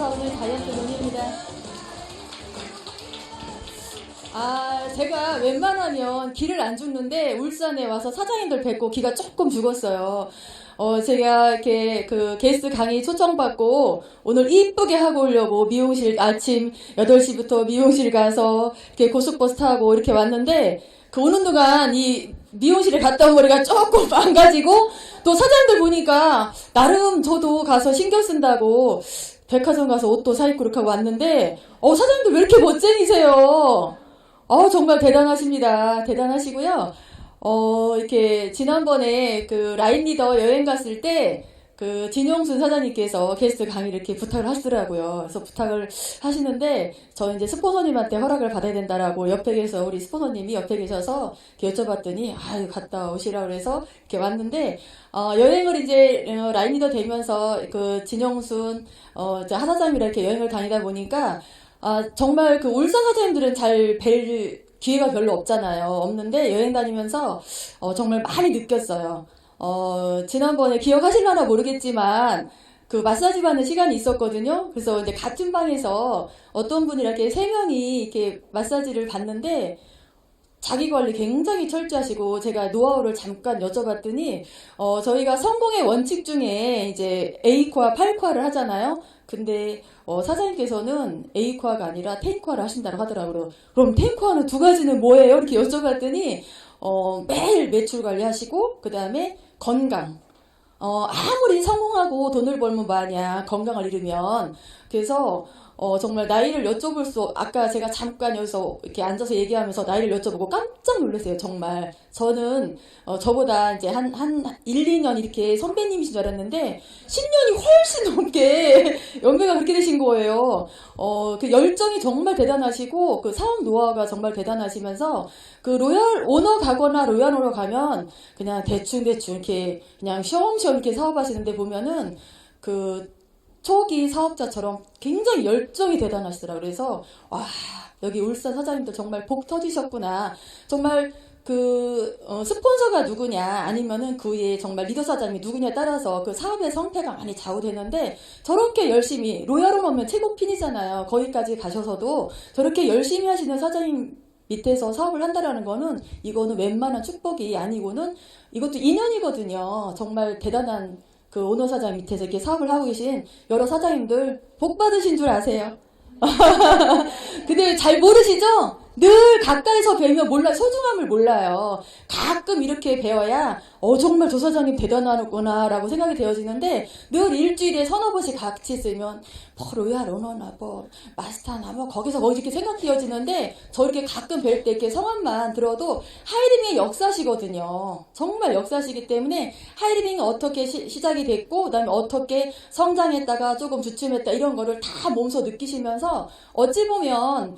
돌아오는 다이어트 논입니다. 제가 웬만하면 기를 안 죽는데 울산에 와서 사장님들 뵙고 기가 조금 죽었어요. 제가 이렇게 그 게스트 강의 초청받고 오늘 이쁘게 하고 오려고 미용실 아침 8시부터 미용실 가서 이렇게 고속버스 타고 이렇게 왔는데 그 오는 동안 이 미용실에 갔다 온 머리가 조금 망가지고 또 사장님들 보니까 나름 저도 가서 신경 쓴다고 백화점 가서 옷도 사입고 이렇게 하고 왔는데 사장님들 왜 이렇게 멋쟁이세요? 정말 대단하십니다. 대단하시고요. 이렇게 지난번에 그 라인 리더 여행 갔을 때 그 진용순 사장님께서 게스트 강의를 이렇게 부탁을 하시더라고요. 그래서 부탁을 하시는데 저 이제 스포너님한테 허락을 받아야 된다라고 옆에 계서 우리 스포너님이 옆에 계셔서 이렇게 여쭤봤더니 갔다 오시라고 그래서 이렇게 왔는데 여행을 이제 라인 리더 되면서 그 진용순 하사장이랑 이렇게 여행을 다니다 보니까 정말 그 울산 사장님들은 잘 뵐 기회가 별로 없잖아요. 없는데 여행 다니면서 정말 많이 느꼈어요. 지난번에 기억하실려나 모르겠지만 그 마사지 받는 시간이 있었거든요. 그래서 이제 같은 방에서 어떤 분이 이렇게 3명이 이렇게 마사지를 받는데 자기 관리 굉장히 철저하시고 제가 노하우를 잠깐 여쭤봤더니 저희가 성공의 원칙 중에 이제 A코아, 8코아를 하잖아요. 근데 사장님께서는 A코아가 아니라 10코아를 하신다고 하더라고요. 그럼 10코아는 2가지는 뭐예요? 이렇게 여쭤봤더니 매일 매출 관리하시고 그 다음에 건강. 아무리 성공하고 돈을 벌면 뭐하냐, 건강을 잃으면. 그래서 정말 나이를 여쭤볼 아까 제가 잠깐 여기서 이렇게 앉아서 얘기하면서 나이를 여쭤보고 깜짝 놀랐어요. 정말 저는 저보다 이제 한 1, 2년 이렇게 선배님이신 줄 알았는데 10년이 훨씬 넘게 연배가 그렇게 되신 거예요. 그 열정이 정말 대단하시고 그 사업 노하우가 정말 대단하시면서 그 로얄 오너 가거나 로얄 오너 가면 그냥 대충 이렇게 그냥 쉬엄쉬엄 이렇게 사업하시는데 보면은 그 초기 사업자처럼 굉장히 열정이 대단하시더라고요. 그래서 여기 울산 사장님들 정말 복 터지셨구나. 정말 그 스폰서가 누구냐 아니면은 그 위에 정말 리더 사장이 누구냐에 따라서 그 사업의 성패가 많이 좌우되는데 저렇게 열심히 로얄홈 오면 최고 핀이잖아요. 거기까지 가셔서도 저렇게 열심히 하시는 사장님 밑에서 사업을 한다라는 거는 이거는 웬만한 축복이 아니고는 이것도 인연이거든요. 정말 대단한 그 오너 사장 밑에서 이렇게 사업을 하고 계신 여러 사장님들 복 받으신 줄 아세요? 근데 잘 모르시죠? 늘 가까이서 뵈면 소중함을 몰라요. 가끔 이렇게 배워야 정말 조 사장님 대단하구나 라고 생각이 되어지는데 늘 일주일에 3-4번씩 같이 있으면 로얄 오너나 마스터나 거기서 이렇게 생각되어지는데 저 이렇게 가끔 뵐 때 이렇게 성함만 들어도 하이리빙의 역사시거든요. 정말 역사시기 때문에 하이리빙이 어떻게 시작이 됐고 그 다음에 어떻게 성장했다가 조금 주춤했다 이런 거를 다 몸소 느끼시면서 어찌 보면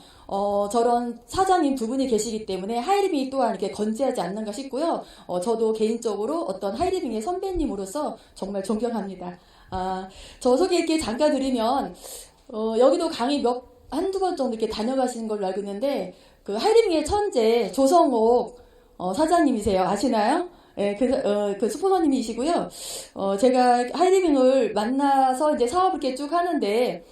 저런 사장님 2분이 계시기 때문에 하이리빙이 또한 이렇게 건재하지 않는가 싶고요. 저도 개인적으로 어떤 하이리빙의 선배님으로서 정말 존경합니다. 저 소개 이렇게 잠깐 드리면, 여기도 강의 한두 번 정도 이렇게 다녀가시는 걸로 알고 있는데, 그 하이리빙의 천재 조성옥 사장님이세요. 아시나요? 예, 그 스포너님이시고요. 제가 하이리빙을 만나서 이제 사업을 이렇게 쭉 하는데,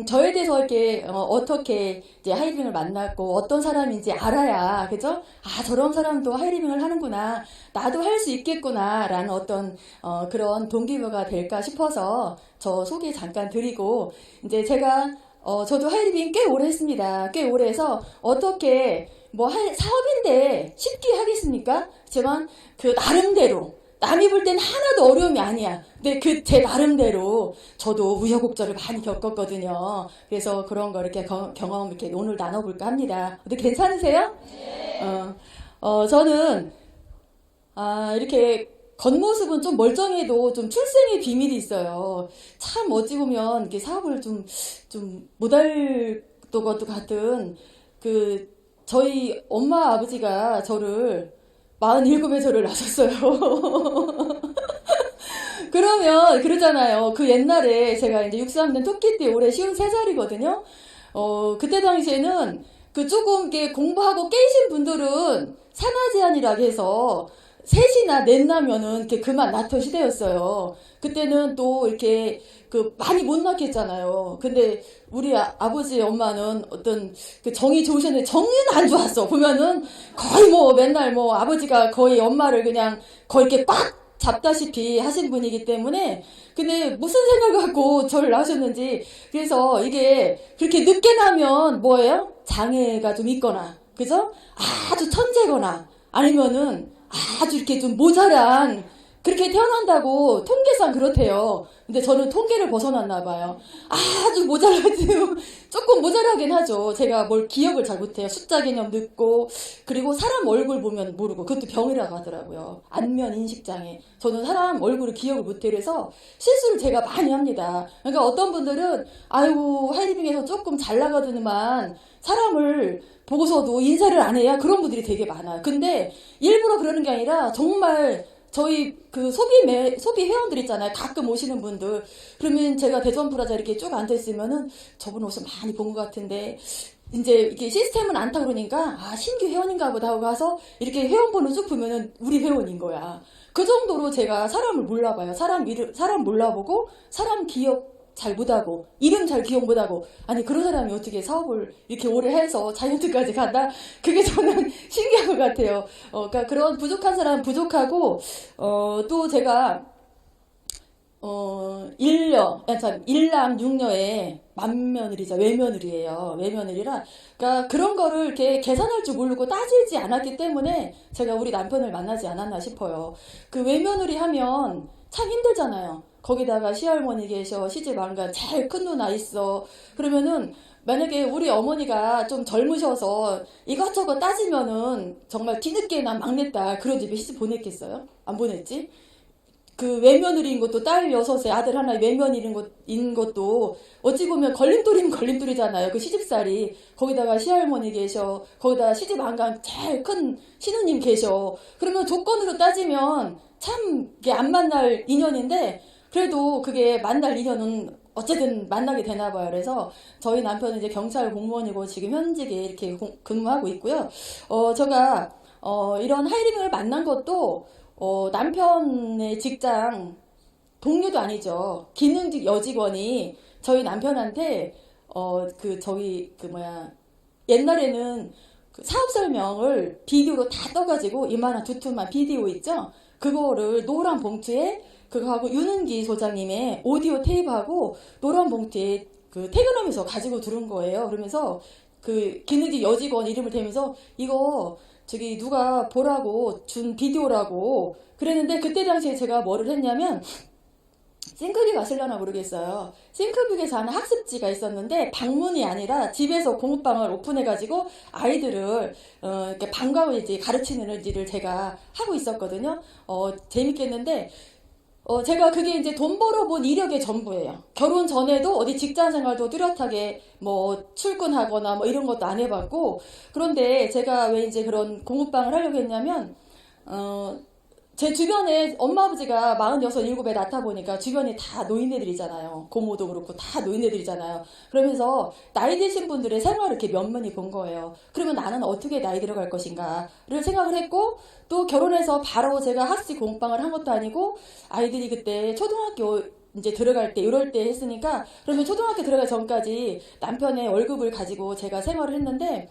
저에 대해서 이렇게, 어떻게 이제 하이리빙을 만났고, 어떤 사람인지 알아야, 그죠? 저런 사람도 하이리빙을 하는구나. 나도 할 수 있겠구나. 라는 어떤, 그런 동기부여가 될까 싶어서 저 소개 잠깐 드리고, 이제 제가, 저도 하이리빙 꽤 오래 했습니다. 꽤 오래 해서, 어떻게, 사업인데 쉽게 하겠습니까? 하지만 그 나름대로, 남이 볼 땐 하나도 어려움이 아니야. 근데 제 나름대로 저도 우여곡절을 많이 겪었거든요. 그래서 그런 거 이렇게 경험 이렇게 오늘 나눠볼까 합니다. 어떻게 괜찮으세요? 네. 저는, 이렇게 겉모습은 좀 멀쩡해도 좀 출생의 비밀이 있어요. 참 어찌 보면 이렇게 사업을 좀 못할 것도 같은 저희 엄마 아버지가 저를 47에 저를 낳으셨어요. 그러면 그러잖아요. 그 옛날에 제가 이제 63년 토끼 때 올해 53살이거든요. 그때 당시에는 조금 이렇게 공부하고 깨신 분들은 산하 제한이라고 해서 셋이나 넷나면은 이렇게 그만 낳던 시대였어요. 그때는 또 이렇게 그 많이 못 낳겠잖아요. 근데 우리 아버지 엄마는 어떤 그 정이 좋으셨는데 정리는 안 좋았어. 보면은 거의 뭐 맨날 뭐 아버지가 거의 엄마를 그냥 거의 이렇게 꽉 잡다시피 하신 분이기 때문에 근데 무슨 생각을 갖고 저를 낳으셨는지 그래서 이게 그렇게 늦게 나면 뭐예요? 장애가 좀 있거나 그죠? 아주 천재거나 아니면은 아주 이렇게 좀 모자란 그렇게 태어난다고 통계상 그렇대요. 근데 저는 통계를 벗어났나 봐요. 아주 모자라지요. 조금 모자라긴 하죠. 제가 뭘 기억을 잘 못해요. 숫자 개념 늦고 그리고 사람 얼굴 보면 모르고 그것도 병이라고 하더라고요. 안면 인식장애. 저는 사람 얼굴을 기억을 못해요. 그래서 실수를 제가 많이 합니다. 그러니까 어떤 분들은 아이고 하이리빙에서 조금 잘 나가더니만 사람을 보고서도 인사를 안 해야 그런 분들이 되게 많아요. 근데 일부러 그러는 게 아니라 정말 저희 그 소비 회원들 있잖아요. 가끔 오시는 분들. 그러면 제가 대전 프라자 이렇게 쭉 앉아있으면은 저분 옷을 많이 본 것 같은데, 이제 이렇게 시스템은 안 타고 그러니까, 아, 신규 회원인가 보다 하고 가서 이렇게 회원번호 쭉 보면은 우리 회원인 거야. 그 정도로 제가 사람을 몰라봐요. 사람 몰라보고, 사람 기억 잘 못하고, 이름 잘 기억 못하고, 아니, 그런 사람이 어떻게 사업을 이렇게 오래 해서 자이언트까지 간다? 그게 저는 신기한 것 같아요. 그러니까 그런 부족한 사람은 부족하고, 또 제가, 일남 육녀의 맏며느리죠. 외며느리예요. 외며느리라. 그러니까 그런 거를 이렇게 계산할 줄 모르고 따지지 않았기 때문에 제가 우리 남편을 만나지 않았나 싶어요. 그 외며느리 하면 참 힘들잖아요. 거기다가 시할머니 계셔, 시집 안 가, 제일 큰 누나 있어. 그러면은 만약에 우리 어머니가 좀 젊으셔서 이것저것 따지면은 정말 뒤늦게나 막내딸 그런 집에 시집 보냈겠어요? 안 보냈지? 그 외며느리인 것도 딸 여섯에 아들 하나 외며느리인 것도 어찌 보면 걸림돌이면 걸림돌이잖아요. 그 시집살이. 거기다가 시할머니 계셔. 거기다가 시집 안 간 제일 큰 시누님 계셔. 그러면 조건으로 따지면 참 이게 안 만날 인연인데 그래도 그게 만날 인연은 어쨌든 만나게 되나 봐요. 그래서 저희 남편은 이제 경찰 공무원이고 지금 현직에 이렇게 근무하고 있고요. 제가 이런 하이리빙을 만난 것도 남편의 직장 동료도 아니죠. 기능직 여직원이 저희 남편한테 옛날에는 그 사업 설명을 비디오로 다 떠가지고 이만한 두툼한 비디오 있죠. 그거를 노란 봉투에 그거하고 유능기 소장님의 오디오 테이프하고 노란 봉투에 그 퇴근하면서 가지고 들은 거예요. 그러면서 그 기능직 여직원 이름을 대면서 이거 저기 누가 보라고 준 비디오라고 그랬는데 그때 당시에 제가 뭐를 했냐면 싱크빅 아실려나 모르겠어요. 싱크빅에서 하는 학습지가 있었는데 방문이 아니라 집에서 공부방을 오픈해가지고 아이들을 이렇게 방과후 이제 가르치는 일을 제가 하고 있었거든요. 재밌겠는데 제가 그게 이제 돈 벌어본 이력의 전부예요. 결혼 전에도 어디 직장 생활도 뚜렷하게 뭐 출근하거나 뭐 이런 것도 안 해봤고, 그런데 제가 왜 이제 그런 공부방을 하려고 했냐면, 제 주변에 엄마 아버지가 46, 7에 낳다 보니까 주변이 다 노인네들이잖아요. 고모도 그렇고 다 노인네들이잖아요. 그러면서 나이 드신 분들의 생활을 이렇게 면면히 본 거예요. 그러면 나는 어떻게 나이 들어갈 것인가를 생각을 했고 또 결혼해서 바로 제가 학습 공부방을 한 것도 아니고 아이들이 그때 초등학교 이제 들어갈 때 이럴 때 했으니까 그러면 초등학교 들어가기 전까지 남편의 월급을 가지고 제가 생활을 했는데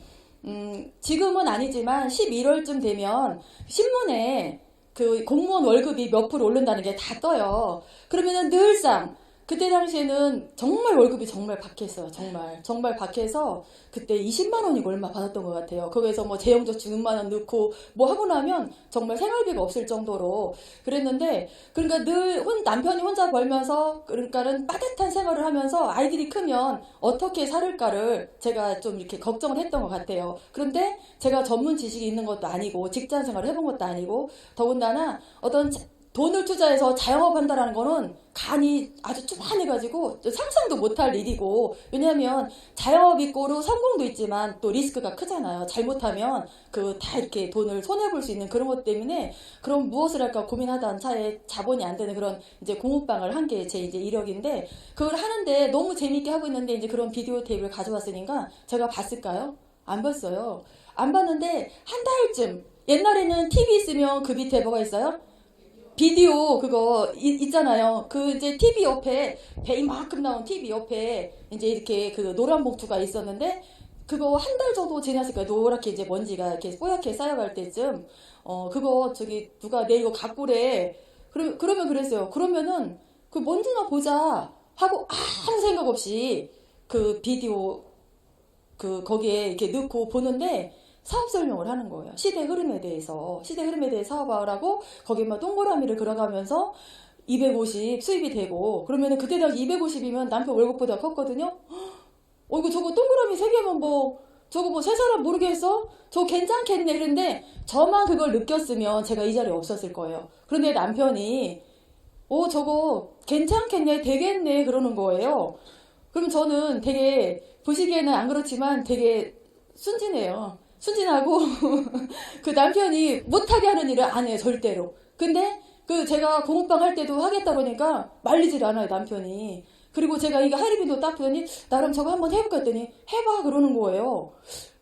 지금은 아니지만 11월쯤 되면 신문에 그 공무원 월급이 몇 프로 오른다는 게 다 떠요. 그러면은 늘상 그때 당시에는 정말 월급이 정말 박했어요. 정말 박해서 그때 20만 원이고 얼마 받았던 것 같아요. 거기에서 뭐 재형저축 6만 원 넣고 뭐 하고 나면 정말 생활비가 없을 정도로 그랬는데 그러니까 늘 남편이 혼자 벌면서 그러니까는 빠듯한 생활을 하면서 아이들이 크면 어떻게 살을까를 제가 좀 이렇게 걱정을 했던 것 같아요. 그런데 제가 전문 지식이 있는 것도 아니고 직장 생활을 해본 것도 아니고 더군다나 어떤 돈을 투자해서 자영업 한다라는 거는 간이 아주 쪼만해가지고 상상도 못할 일이고 왜냐하면 자영업 이꼬로 성공도 있지만 또 리스크가 크잖아요. 잘못하면 그 다 이렇게 돈을 손해볼 수 있는 그런 것 때문에 그럼 무엇을 할까 고민하던 차에 자본이 안 되는 그런 이제 공부방을 한 게 제 이제 이력인데 그걸 하는데 너무 재밌게 하고 있는데 이제 그런 비디오 테이프를 가져왔으니까 제가 봤을까요? 안 봤어요. 안 봤는데 한 달쯤 옛날에는 TV 있으면 그 밑에 뭐가 있어요? 비디오 그거 있잖아요. 그 이제 TV 옆에 배 이만큼 나온 TV 옆에 이제 이렇게 그 노란 봉투가 있었는데 그거 한 달 정도 지났을 거예요. 노랗게 이제 먼지가 이렇게 뽀얗게 쌓여갈 때쯤 그거 저기 누가 내 이거 갖고래. 그러면 그랬어요. 그러면은 그 먼지나 보자 하고 아무 생각 없이 그 비디오 그 거기에 이렇게 넣고 보는데 사업 설명을 하는 거예요. 시대 흐름에 대해서 사업을 하고 거기에 막 동그라미를 그려가면서 250 수입이 되고 그러면은 그때 당시 250이면 남편 월급보다 컸거든요. 이거 저거 동그라미 세 개면 뭐 저거 뭐 세 사람 모르겠어? 저거 괜찮겠네. 그런데 저만 그걸 느꼈으면 제가 이 자리에 없었을 거예요. 그런데 남편이 저거 괜찮겠네, 되겠네 그러는 거예요. 그럼 저는 되게 보시기에는 안 그렇지만 되게 순진해요. 순진하고 그 남편이 못하게 하는 일을 안 해요, 절대로. 근데 그 제가 공부방 할 때도 하겠다 그러니까 말리질 않아요, 남편이. 그리고 제가 이거 하이리빈도 딱 보더니 나름 저거 한번 해볼까 했더니 해봐 그러는 거예요.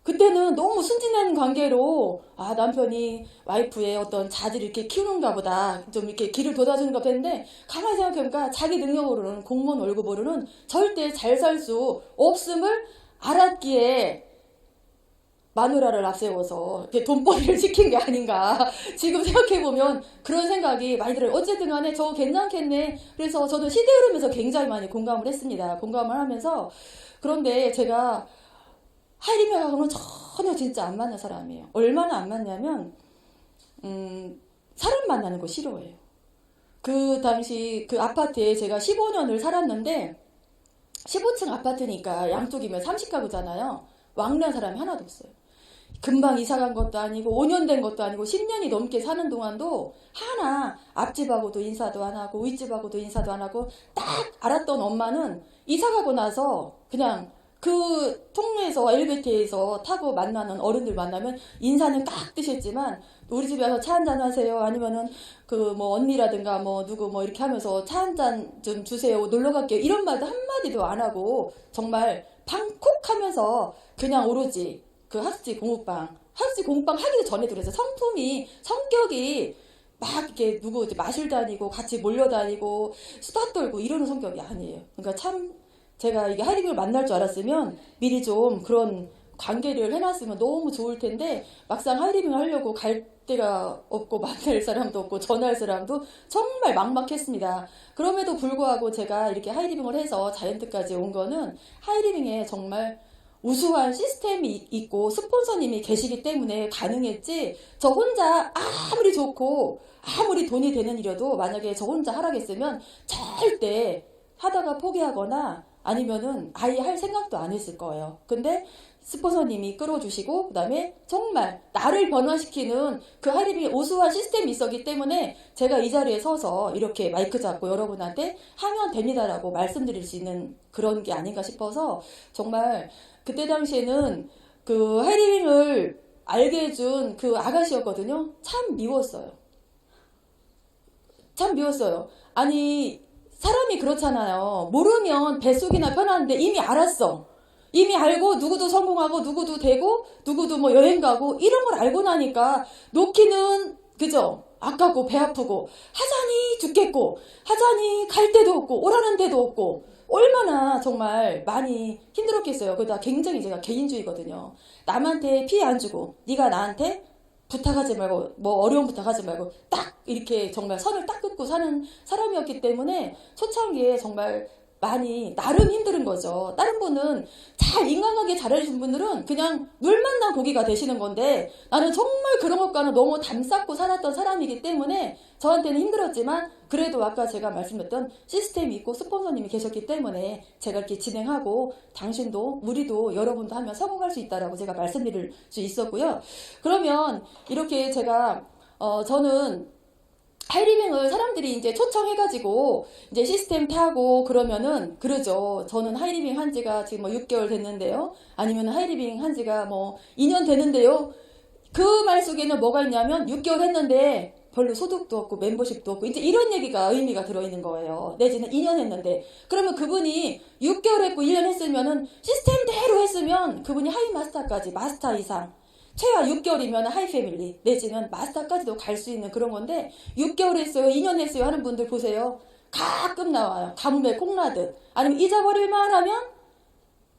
그때는 너무 순진한 관계로 남편이 와이프의 어떤 자질을 이렇게 키우는가 보다 좀 이렇게 길을 돋아주는가 보다 했는데 가만히 생각해보니까 자기 능력으로는 공무원 월급으로는 절대 잘 살 수 없음을 알았기에 마누라를 앞세워서 이렇게 돈벌이를 시킨 게 아닌가. 지금 생각해보면 그런 생각이 많이 들어요. 어쨌든 간에 저거 괜찮겠네. 그래서 저는 시대 흐름에서 굉장히 많이 공감을 했습니다. 공감을 하면서. 그런데 제가 하이리명하고는 전혀 진짜 안 맞는 사람이에요. 얼마나 안 맞냐면 사람 만나는 거 싫어해요. 그 당시 그 아파트에 제가 15년을 살았는데 15층 아파트니까 양쪽이면 30가구잖아요. 왕래한 사람이 하나도 없어요. 금방 이사 간 것도 아니고 5년 된 것도 아니고 10년이 넘게 사는 동안도 하나 앞집하고도 인사도 안 하고 윗집하고도 인사도 안 하고 딱 알았던 엄마는 이사 가고 나서 그냥 그 통로에서 엘리베이터에서 타고 만나는 어른들 만나면 인사는 깍듯이 했지만 우리 집에 와서 차 한잔 하세요 아니면은 그 뭐 언니라든가 뭐 누구 뭐 이렇게 하면서 차 한잔 좀 주세요 놀러 갈게요 이런 말도 한마디도 안 하고 정말 방콕 하면서 그냥 오로지 그 학습지 공부방 하기도 전에도 그래서 성격이 막 이렇게 누구 마실 다니고 같이 몰려다니고 수다 떨고 이러는 성격이 아니에요. 그러니까 참 제가 이게 하이리빙을 만날 줄 알았으면 미리 좀 그런 관계를 해놨으면 너무 좋을 텐데 막상 하이리빙을 하려고 갈 데가 없고 만날 사람도 없고 전화할 사람도 정말 막막했습니다. 그럼에도 불구하고 제가 이렇게 하이리빙을 해서 자이언트까지 온 거는 하이리빙에 정말 우수한 시스템이 있고 스폰서님이 계시기 때문에 가능했지 저 혼자 아무리 좋고 아무리 돈이 되는 일이어도 만약에 저 혼자 하라겠으면 절대 하다가 포기하거나 아니면은 아예 할 생각도 안 했을 거예요. 근데 스폰서님이 끌어주시고 그다음에 정말 나를 변화시키는 그 하이리빙의 우수한 시스템이 있었기 때문에 제가 이 자리에 서서 이렇게 마이크 잡고 여러분한테 하면 됩니다라고 말씀드릴 수 있는 그런 게 아닌가 싶어서 정말 그때 당시에는 그 하이리빙을 알게 해준 그 아가씨였거든요. 참 미웠어요. 참 미웠어요. 아니 사람이 그렇잖아요. 모르면 뱃속이나 편한데 이미 알았어. 이미 알고 누구도 성공하고 누구도 되고 누구도 뭐 여행 가고 이런 걸 알고 나니까 놓기는 그죠? 아깝고 배 아프고 하자니 죽겠고 하자니 갈 데도 없고 오라는 데도 없고 얼마나 정말 많이 힘들었겠어요. 그러다 굉장히 제가 개인주의거든요. 남한테 피해 안 주고 네가 나한테 부탁하지 말고 뭐 어려운 부탁하지 말고 딱 이렇게 정말 선을 딱 긋고 사는 사람이었기 때문에 초창기에 정말 많이 나름 힘든 거죠. 다른 분은 잘 인간관계 잘해주신 분들은 그냥 물 만난 고기가 되시는 건데 나는 정말 그런 것과는 너무 담쌓고 살았던 사람이기 때문에 저한테는 힘들었지만 그래도 아까 제가 말씀드렸던 시스템이 있고 스폰서님이 계셨기 때문에 제가 이렇게 진행하고 당신도 우리도 여러분도 하면 성공할 수 있다라고 제가 말씀드릴 수 있었고요. 그러면 이렇게 제가 저는 하이리빙을 사람들이 이제 초청해가지고 이제 시스템 타고 그러면은 그러죠. 저는 하이리빙 한 지가 지금 뭐 6개월 됐는데요. 아니면 하이리빙 한 지가 뭐 2년 됐는데요. 그 말 속에는 뭐가 있냐면 6개월 했는데 별로 소득도 없고 멤버십도 없고 이제 이런 얘기가 의미가 들어있는 거예요. 내지는 2년 했는데 그러면 그분이 6개월 했고 1년 했으면은 시스템대로 했으면 그분이 하이 마스터까지 마스터 이상 최하 6개월이면 하이패밀리 내지는 마스터까지도 갈 수 있는 그런 건데 6개월 했어요, 2년 했어요 하는 분들 보세요. 가끔 나와요. 가뭄에 콩나듯. 아니면 잊어버릴만 하면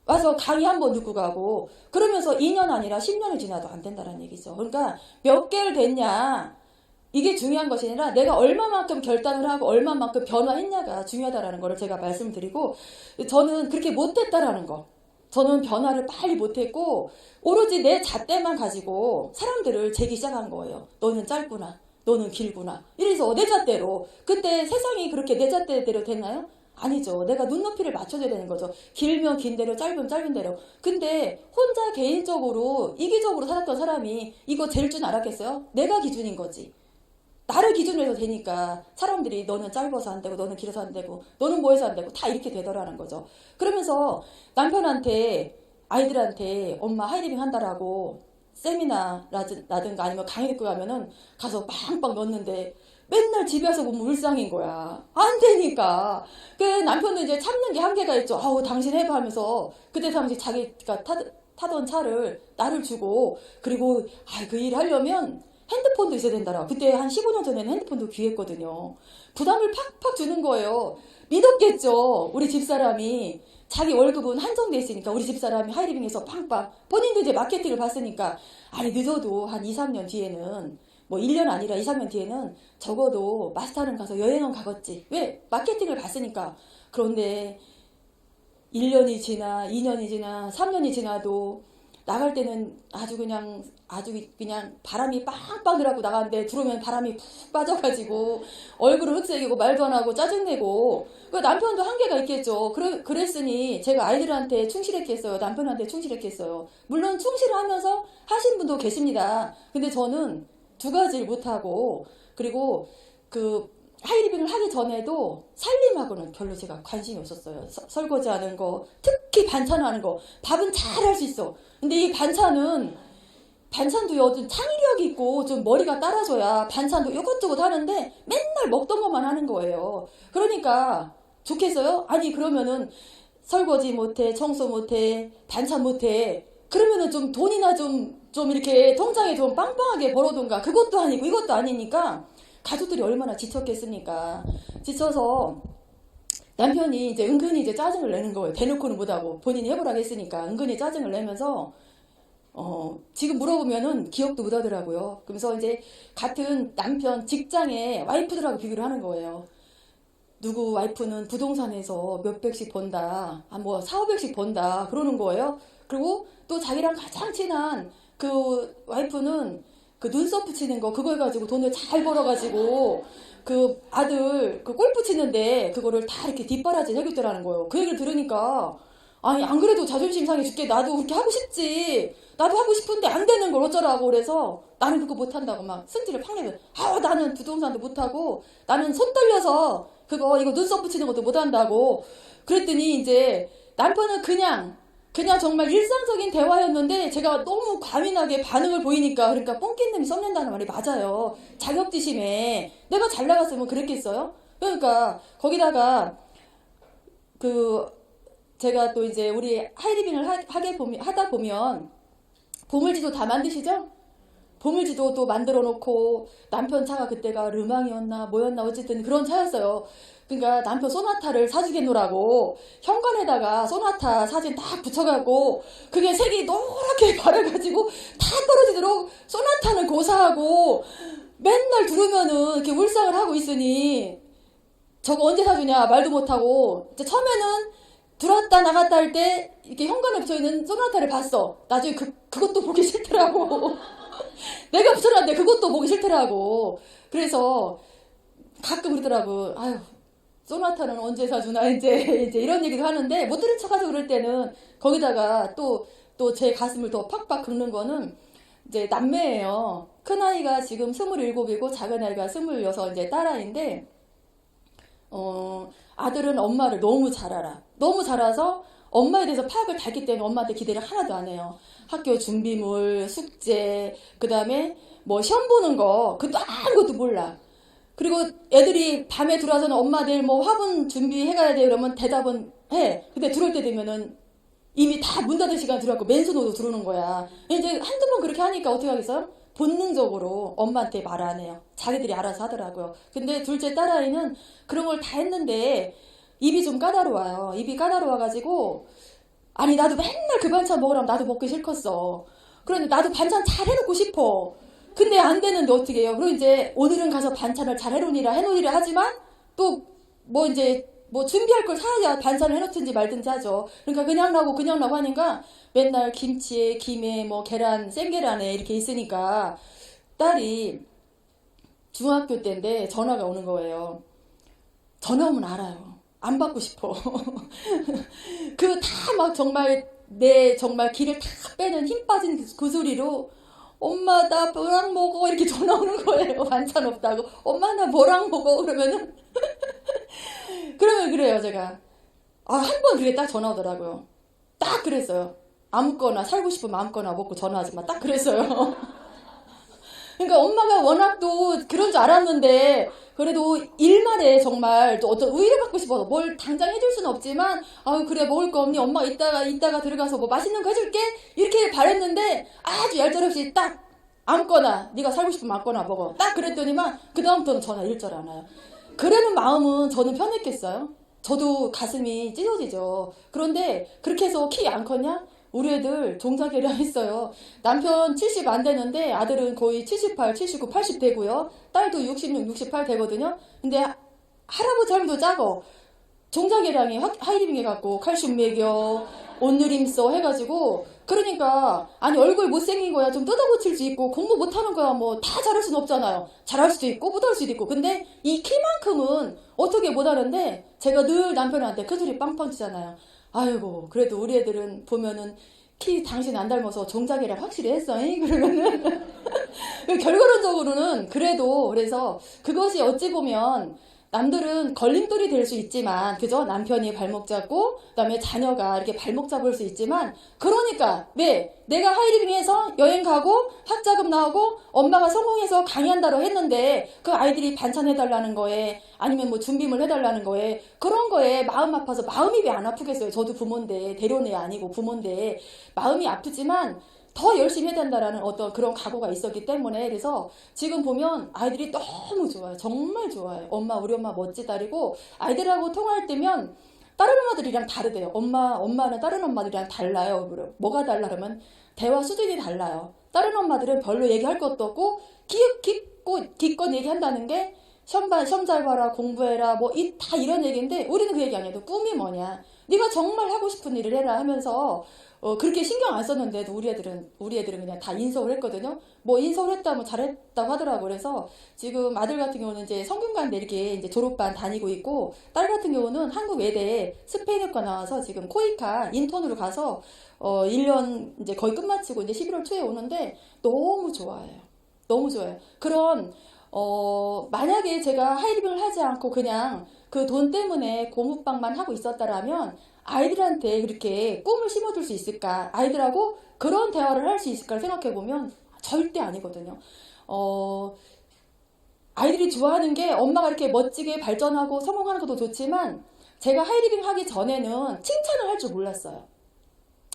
와서 강의 한번 듣고 가고 그러면서 2년 아니라 10년이 지나도 안 된다는 얘기죠. 그러니까 몇 개월 됐냐 이게 중요한 것이 아니라 내가 얼마만큼 결단을 하고 얼마만큼 변화했냐가 중요하다라는 거를 제가 말씀드리고 저는 그렇게 못했다라는 거. 저는 변화를 빨리 못했고 오로지 내 잣대만 가지고 사람들을 재기 시작한 거예요. 너는 짧구나. 너는 길구나. 이래서 내 잣대로. 그때 세상이 그렇게 내 잣대대로 됐나요? 아니죠. 내가 눈높이를 맞춰줘야 되는 거죠. 길면 긴 대로 짧으면 짧은 대로. 근데 혼자 개인적으로 이기적으로 살았던 사람이 이거 될 줄 알았겠어요? 내가 기준인 거지. 나를 기준으로 해서 되니까 사람들이 너는 짧아서 안 되고 너는 길어서 안 되고 너는 뭐해서 안 되고 다 이렇게 되더라는 거죠. 그러면서 남편한테 아이들한테 엄마 하이리빙 한다라고 세미나라든가 아니면 강의 듣고 가면은 가서 빵빵 넣었는데 맨날 집에 와서 보면 울상인 거야. 안 되니까. 그 남편도 이제 참는 게 한계가 있죠. 아우 당신 해봐 하면서 그때 당시 자기가 타던 차를 나를 주고 그리고 그 일 하려면 핸드폰도 있어야 된다라. 그때 한 15년 전에는 핸드폰도 귀했거든요. 부담을 팍팍 주는 거예요. 믿었겠죠. 우리 집사람이 자기 월급은 한정돼 있으니까 우리 집사람이 하이리빙에서 팡팡 본인도 이제 마케팅을 봤으니까 아니 늦어도 한 2, 3년 뒤에는 뭐 1년 아니라 2, 3년 뒤에는 적어도 마스터는 가서 여행은 가겠지. 왜? 마케팅을 봤으니까. 그런데 1년이 지나 2년이 지나 3년이 지나도 나갈 때는 아주 그냥 바람이 빵빵 들어가고 나가는데 들어오면 바람이 푹 빠져가지고 얼굴은 흑색이고 말도 안 하고 짜증내고 그 남편도 한계가 있겠죠. 그랬으니 제가 아이들한테 충실했겠어요. 남편한테 충실했겠어요. 물론 충실을 하면서 하신 분도 계십니다. 근데 저는 두 가지를 못하고 그리고 그 하이리빙을 하기 전에도 살림하고는 별로 제가 관심이 없었어요. 설거지하는 거, 특히 반찬하는 거. 밥은 잘 할 수 있어. 근데 이 반찬도요, 좀 창의력이 있고 좀 머리가 따라줘야 반찬도 이것저것 하는데 맨날 먹던 것만 하는 거예요. 그러니까 좋겠어요? 아니 그러면은 설거지 못해, 청소 못해, 반찬 못해. 그러면은 좀 돈이나 좀 이렇게 통장에 좀 빵빵하게 벌어둔가. 그것도 아니고 이것도 아니니까 가족들이 얼마나 지쳤겠습니까? 지쳐서 남편이 이제 은근히 이제 짜증을 내는 거예요. 대놓고는 못하고 본인이 해보라고 했으니까 은근히 짜증을 내면서 지금 물어보면은 기억도 못하더라고요. 그러면서 이제 같은 남편 직장에 와이프들하고 비교를 하는 거예요. 누구 와이프는 부동산에서 몇백씩 번다, 뭐 4,500씩 번다 그러는 거예요. 그리고 또 자기랑 가장 친한 그 와이프는 그 눈썹 붙이는 거 그거 해가지고 돈을 잘 벌어가지고 그 아들 그 골프 치는데 그거를 다 이렇게 뒷바라지 해줬더라는 거예요. 그 얘기를 들으니까 아니 안 그래도 자존심 상해 죽게 나도 그렇게 하고 싶지. 나도 하고 싶은데 안 되는 걸 어쩌라고. 그래서 나는 그거 못한다고 막 승질을 팍 내면 나는 부동산도 못하고 나는 손 떨려서 이거 눈썹 붙이는 것도 못한다고. 그랬더니 이제 남편은 그냥 정말 일상적인 대화였는데 제가 너무 과민하게 반응을 보이니까 그러니까 뽕깻님이 썸낸다는 말이 맞아요. 자격지심에 내가 잘 나갔으면 그랬겠어요? 그러니까 거기다가 그 제가 또 이제 우리 하이리빙을 하다 보면 보물지도 다 만드시죠? 보물지도 또 만들어 놓고 남편 차가 그때가 르망이었나 뭐였나 어쨌든 그런 차였어요. 그러니까 남편 소나타를 사주겠노라고 현관에다가 소나타 사진 딱 붙여갖고 그게 색이 노랗게 바래가지고 다 떨어지도록 소나타는 고사하고 맨날 들으면은 이렇게 울상을 하고 있으니 저거 언제 사주냐 말도 못하고 이제 처음에는 들어왔다 나갔다 할 때 이렇게 현관에 붙여있는 소나타를 봤어. 나중에 그것도 보기 싫더라고. 내가 붙여놨는데 그것도 보기 싫더라고. 그래서 가끔 그러더라고. 아유 소나타는 언제 사주나 이제 이런 얘기도 하는데 못 들은 척하죠. 그럴 때는 거기다가 또 제 가슴을 더 팍팍 긁는 거는 이제 남매예요. 큰 아이가 지금 27이고 작은 아이가 26 이제 딸아이인데 아들은 엄마를 너무 잘 알아. 너무 잘 알아서 엄마에 대해서 파악을 다 했기 때문에 엄마한테 기대를 하나도 안 해요. 학교 준비물, 숙제, 그 다음에 뭐 시험 보는 거, 그것도 아무것도 몰라. 그리고 애들이 밤에 들어와서는 엄마 내일 뭐 화분 준비해가야 돼 그러면 대답은 해. 근데 들어올 때 되면은 이미 다 문 닫을 시간 들어왔고 맨손으로 들어오는 거야. 이제 한두 번 그렇게 하니까 어떻게 하겠어요? 본능적으로 엄마한테 말 안 해요. 자기들이 알아서 하더라고요. 근데 둘째 딸아이는 그런 걸 다 했는데 입이 좀 까다로워요. 입이 까다로워가지고 아니 나도 맨날 그 반찬 먹으라면 나도 먹기 싫겠어. 그런데 나도 반찬 잘 해놓고 싶어. 근데 안 되는데 어떻게 해요? 그리고 이제 오늘은 가서 반찬을 잘 해놓으리라 하지만 또 뭐 이제 뭐 준비할 걸 사야 반찬을 해놓든지 말든지 하죠. 그러니까 그냥 나고 하니까 맨날 김치에 김에 뭐 계란 생계란에 이렇게 있으니까 딸이 중학교 때인데 전화가 오는 거예요. 전화 오면 알아요. 안 받고 싶어. 그 다 막 정말 내 정말 기를 다 빼는 힘 빠진 그 소리로 엄마 나 뭐랑 먹어 이렇게 전화 오는 거예요. 반찬 없다고. 엄마 나 뭐랑 먹어 그러면은 그러면 그래요 제가. 아, 한 번 그게 딱 전화 오더라고요. 딱 그랬어요. 아무거나 살고 싶으면 아무거나 먹고 전화하지 마. 딱 그랬어요. 그러니까 엄마가 워낙 또 그런 줄 알았는데 그래도 일말에 정말 또 어떤 우위를 받고 싶어서 뭘 당장 해줄 수는 없지만 아유 그래 먹을 거 없니 엄마 이따가 들어가서 뭐 맛있는 거 해줄게 이렇게 바랬는데 아주 얄짤없이 딱 아무거나 네가 살고 싶으면 아무거나 먹어 딱 그랬더니만 그 다음부터는 전화 일절 안 와요. 그러는 마음은 저는 편했겠어요? 저도 가슴이 찢어지죠. 그런데 그렇게 해서 키 안 컸냐? 우리 애들 종자계량 했어요. 남편 70 안 되는데 아들은 거의 78, 79, 80 되고요. 딸도 66, 68 되거든요. 근데 할아버지 할머니도 작어. 종자계량이 하이리빙 해갖고 칼슘 먹여 온누림 써 해가지고 그러니까 아니 얼굴 못생긴 거야 좀 뜯어고칠 수 있고 공부 못하는 거야 뭐 다 잘할 수는 없잖아요. 잘할 수도 있고 못할 수도 있고 근데 이 키만큼은 어떻게 못하는데 제가 늘 남편한테 그 소리 빵빵 치잖아요. 아이고 그래도 우리 애들은 보면은 키 당신 안 닮아서 종자계량 확실히 했어 그러면은 결과론적으로는 그래도 그래서 그것이 어찌 보면 남들은 걸림돌이 될 수 있지만 그죠? 남편이 발목 잡고 그다음에 자녀가 이렇게 발목 잡을 수 있지만 그러니까 왜 내가 하이리빙해서 여행 가고 학자금 나오고 엄마가 성공해서 강의한다고 했는데 그 아이들이 반찬 해달라는 거에 아니면 뭐 준비물 해달라는 거에 그런 거에 마음 아파서 마음이 왜 안 아프겠어요? 저도 부모인데 대로내 아니고 부모인데 마음이 아프지만 더 열심히 해야 된다라는 어떤 그런 각오가 있었기 때문에 그래서 지금 보면 아이들이 너무 좋아요. 정말 좋아요. 우리 엄마 멋지다리고 아이들하고 통화할 때면 다른 엄마들이랑 다르대요. 엄마는 다른 엄마들이랑 달라요. 뭐가 달라 그러면 대화 수준이 달라요. 다른 엄마들은 별로 얘기할 것도 없고 기껏 얘기한다는 게 시험 잘 봐라 공부해라 뭐 다 이런 얘기인데 우리는 그 얘기 안 해도 꿈이 뭐냐 네가 정말 하고 싶은 일을 해라 하면서 그렇게 신경 안 썼는데도 우리 애들은 그냥 다 인서울 했거든요. 뭐 인서울 했다면 잘했다고 하더라고. 그래서 지금 아들 같은 경우는 이제 성균관대 이렇게 이제 졸업반 다니고 있고 딸 같은 경우는 한국 외대 스페인어과 나와서 지금 코이카 인턴으로 가서 1년 이제 거의 끝마치고 이제 11월 초에 오는데 너무 좋아해요. 너무 좋아요. 그런 만약에 제가 하이리빙을 하지 않고 그냥 그 돈 때문에 고무방만 하고 있었다라면 아이들한테 그렇게 꿈을 심어줄 수 있을까? 아이들하고 그런 대화를 할 수 있을까 생각해보면 절대 아니거든요. 아이들이 좋아하는 게 엄마가 이렇게 멋지게 발전하고 성공하는 것도 좋지만 제가 하이리빙 하기 전에는 칭찬을 할 줄 몰랐어요.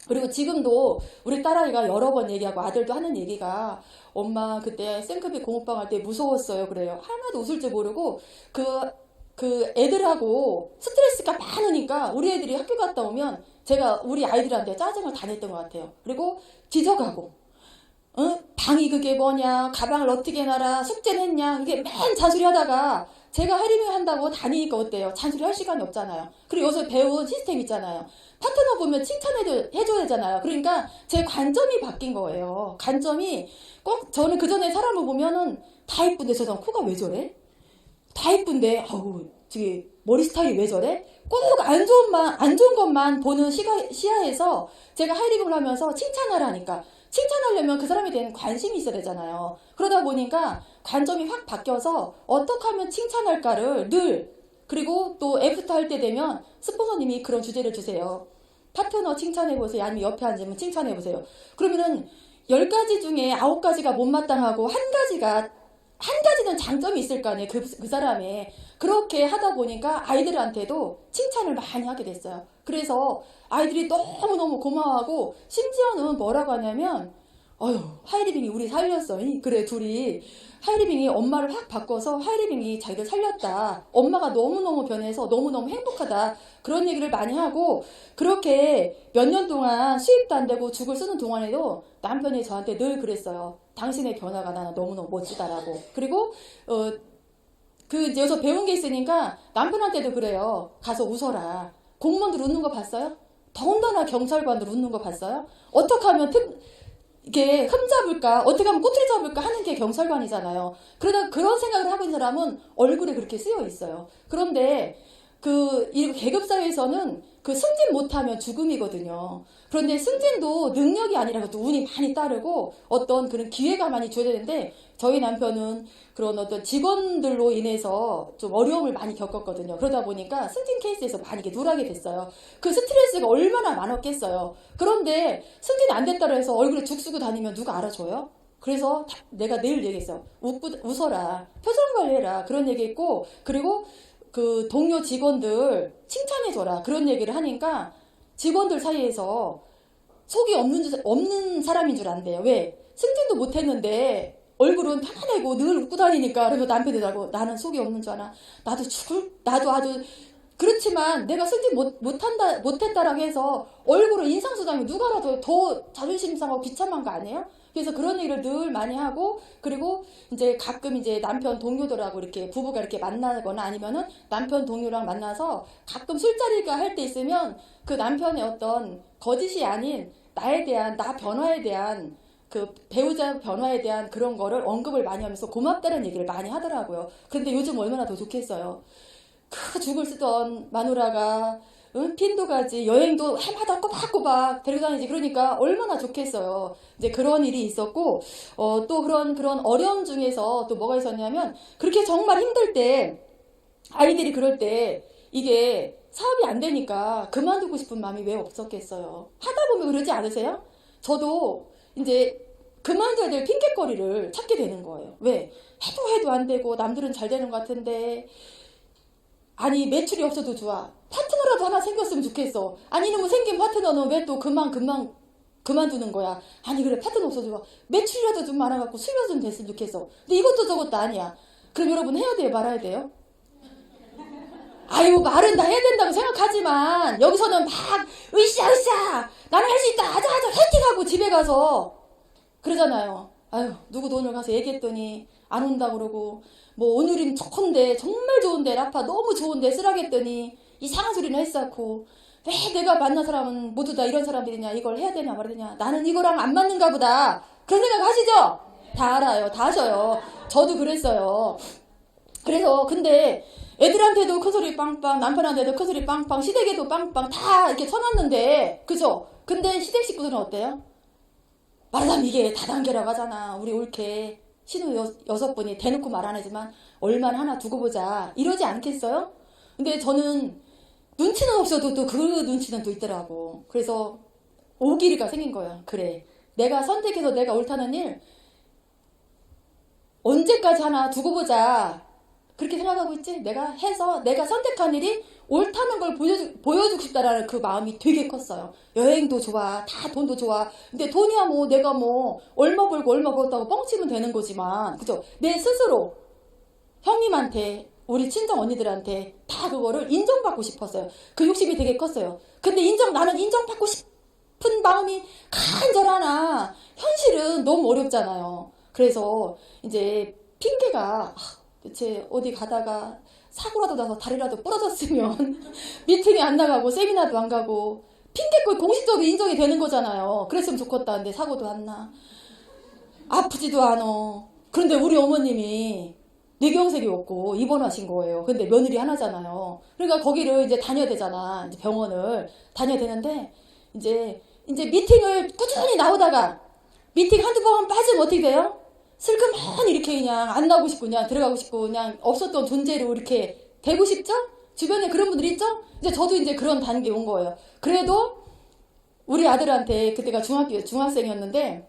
그리고 지금도 우리 딸아이가 여러 번 얘기하고 아들도 하는 얘기가 엄마 그때 생크비 공부방 할 때 무서웠어요 그래요. 하나도 웃을 줄 모르고 그 애들하고 스트레스가 많으니까 우리 애들이 학교 갔다 오면 제가 우리 아이들한테 짜증을 다 냈던 것 같아요. 그리고 지적하고 방이 그게 뭐냐 가방을 어떻게 놔라 숙제는 했냐 이게 맨 잔소리 하다가 제가 하이리빙 한다고 다니니까 어때요? 잔소리 할 시간이 없잖아요. 그리고 여기서 배운 시스템 있잖아요. 파트너 보면 칭찬해줘야 되잖아요. 그러니까 제 관점이 바뀐 거예요. 관점이 꼭 저는 그 전에 사람을 보면은 다 이쁜데 저 사람 코가 왜 저래? 다 이쁜데 아우 저기 머리 스타일이 왜 저래? 꼭 안 좋은 것만 보는 시야에서 제가 하이리빙을 하면서 칭찬하라니까 칭찬하려면 그 사람에 대한 관심이 있어야 되잖아요. 그러다 보니까 관점이 확 바뀌어서 어떻게 하면 칭찬할까를 늘 그리고 또 애프터 할 때 되면 스폰서님이 그런 주제를 주세요. 파트너 칭찬해보세요. 아니면 옆에 앉으면 칭찬해보세요. 그러면은 10가지 중에 9가지가 못마땅하고 한 가지가 한 가지는 장점이 있을 거 아니에요. 그 사람의. 그렇게 하다 보니까 아이들한테도 칭찬을 많이 하게 됐어요. 그래서 아이들이 너무너무 고마워하고 심지어는 뭐라고 하냐면 어휴, 하이리빙이 우리 살렸어. 그래, 둘이. 하이리빙이 엄마를 확 바꿔서 하이리빙이 자기를 살렸다. 엄마가 너무너무 변해서 너무너무 행복하다. 그런 얘기를 많이 하고, 그렇게 몇 년 동안 수입도 안 되고 죽을 쓰는 동안에도 남편이 저한테 늘 그랬어요. 당신의 변화가 나는 너무너무 멋지다라고. 그리고, 이제 여기서 배운 게 있으니까 남편한테도 그래요. 가서 웃어라. 공무원들 웃는 거 봤어요? 더군다나 경찰관들 웃는 거 봤어요? 어떻게 하면 이게 흠잡을까, 어떻게 하면 꼬투리 잡을까 하는 게 경찰관이잖아요. 그러다 그런 생각을 하고 있는 사람은 얼굴에 그렇게 쓰여 있어요. 그런데 이 계급사회에서는 승진 못하면 죽음이거든요. 그런데 승진도 능력이 아니라 또 운이 많이 따르고 어떤 그런 기회가 많이 줘야 되는데 저희 남편은 그런 어떤 직원들로 인해서 좀 어려움을 많이 겪었거든요. 그러다 보니까 승진 케이스에서 많이 이렇게 누락이 됐어요. 그 스트레스가 얼마나 많았겠어요. 그런데 승진 안 됐다고 해서 얼굴에 죽 쓰고 다니면 누가 알아줘요? 그래서 내가 늘 얘기했어요. 웃어라. 표정 관리해라. 그런 얘기했고, 그리고 그 동료 직원들 칭찬해줘라. 그런 얘기를 하니까 직원들 사이에서 속이 없는 사람인 줄 안대요. 왜? 승진도 못했는데 얼굴은 편안하고 늘 웃고 다니니까. 그래서 남편이 나고 나는 속이 없는 줄 아나? 나도 아주 그렇지만 내가 승진 못했다라고 해서 얼굴은 인상수당이 누가 알아도 더 자존심 상하고 비참한 거 아니에요? 그래서 그런 얘기를 늘 많이 하고, 그리고 이제 가끔 이제 남편 동료들하고 이렇게 부부가 이렇게 만나거나 아니면은 남편 동료랑 만나서 가끔 술자리가 할 때 있으면 그 남편의 어떤 거짓이 아닌 나 변화에 대한 그 배우자 변화에 대한 그런 거를 언급을 많이 하면서 고맙다는 얘기를 많이 하더라고요. 근데 요즘 얼마나 더 좋겠어요. 그 죽을 쓰던 마누라가 핀도 가지 여행도 해마다 꼬박꼬박 데리고 다니지. 그러니까 얼마나 좋겠어요. 이제 그런 일이 있었고 또 그런 어려움 중에서 또 뭐가 있었냐면 그렇게 정말 힘들 때 아이들이 그럴 때 이게 사업이 안 되니까 그만두고 싶은 마음이 왜 없었겠어요. 하다 보면 그러지 않으세요? 저도 이제 그만둬야 될 핑계거리를 찾게 되는 거예요. 왜? 해도 안 되고 남들은 잘 되는 것 같은데 아니 매출이 없어도 좋아. 파트너라도 하나 생겼으면 좋겠어. 아니 이놈의 생긴 파트너는 왜 또 그만두는 거야. 아니 그래 파트너 없어도 좋아. 매출이라도 좀 많아갖고 수입이 좀 됐으면 좋겠어. 근데 이것도 저것도 아니야. 그럼 여러분 해야 돼요 말아야 돼요? 아유 말은 다 해야 된다고 생각하지만 여기서는 막 으쌰 나는 할 수 있다 하자 화이팅하고 집에 가서 그러잖아요. 아유 누구 돈을 가서 얘기했더니 안 온다 그러고 뭐 오늘은 좋은데 정말 좋은데 라파 너무 좋은데 쓰라겠더니 이상한 소리는 했었고 왜 내가 만난 사람은 모두 다 이런 사람들이냐 이걸 해야 되냐 말아야 되냐 나는 이거랑 안 맞는가 보다 그런 생각 하시죠? 다 알아요. 다 하셔요. 저도 그랬어요. 그래서 근데 애들한테도 큰소리 빵빵 남편한테도 큰소리 빵빵 시댁에도 빵빵 다 이렇게 쳐놨는데 그죠? 근데 시댁 식구들은 어때요? 말하자면 이게 다단계라고 하잖아. 우리 올케 신우 6분이 대놓고 말 안 하지만 얼마나 하나 두고 보자 이러지 않겠어요? 근데 저는 눈치는 없어도 또 그 눈치는 또 있더라고. 그래서 오기가 생긴 거야. 그래 내가 선택해서 내가 옳다는 일 언제까지 하나 두고 보자 그렇게 생각하고 있지? 내가 해서 내가 선택한 일이 옳다는 걸 보여주고 싶다라는 그 마음이 되게 컸어요. 여행도 좋아. 다 돈도 좋아. 근데 돈이야 뭐 내가 뭐 얼마 벌고 얼마 벌었다고 뻥치면 되는 거지만 그죠? 내 스스로 형님한테 우리 친정 언니들한테 다 그거를 인정받고 싶었어요. 그 욕심이 되게 컸어요. 근데 나는 인정받고 싶은 마음이 간절하나 현실은 너무 어렵잖아요. 그래서 이제 핑계가 대체 어디 가다가 사고라도 나서 다리라도 부러졌으면 미팅이 안 나가고 세미나도 안 가고 핑계꼴 공식적으로 인정이 되는 거잖아요. 그랬으면 좋겠다는데 사고도 안 나. 아프지도 않어. 그런데 우리 어머님이 뇌경색이 없고 입원하신 거예요. 근데 며느리 하나잖아요. 그러니까 거기를 이제 다녀야 되잖아. 이제 병원을 다녀야 되는데 이제 미팅을 꾸준히 나오다가 미팅 한두 번 빠지면 어떻게 돼요? 슬그머니 이렇게 그냥 안 나오고 싶고 그냥 들어가고 싶고 그냥 없었던 존재로 이렇게 되고 싶죠? 주변에 그런 분들 있죠? 이제 저도 이제 그런 단계에 온 거예요. 그래도 우리 아들한테 그때가 중학생이었는데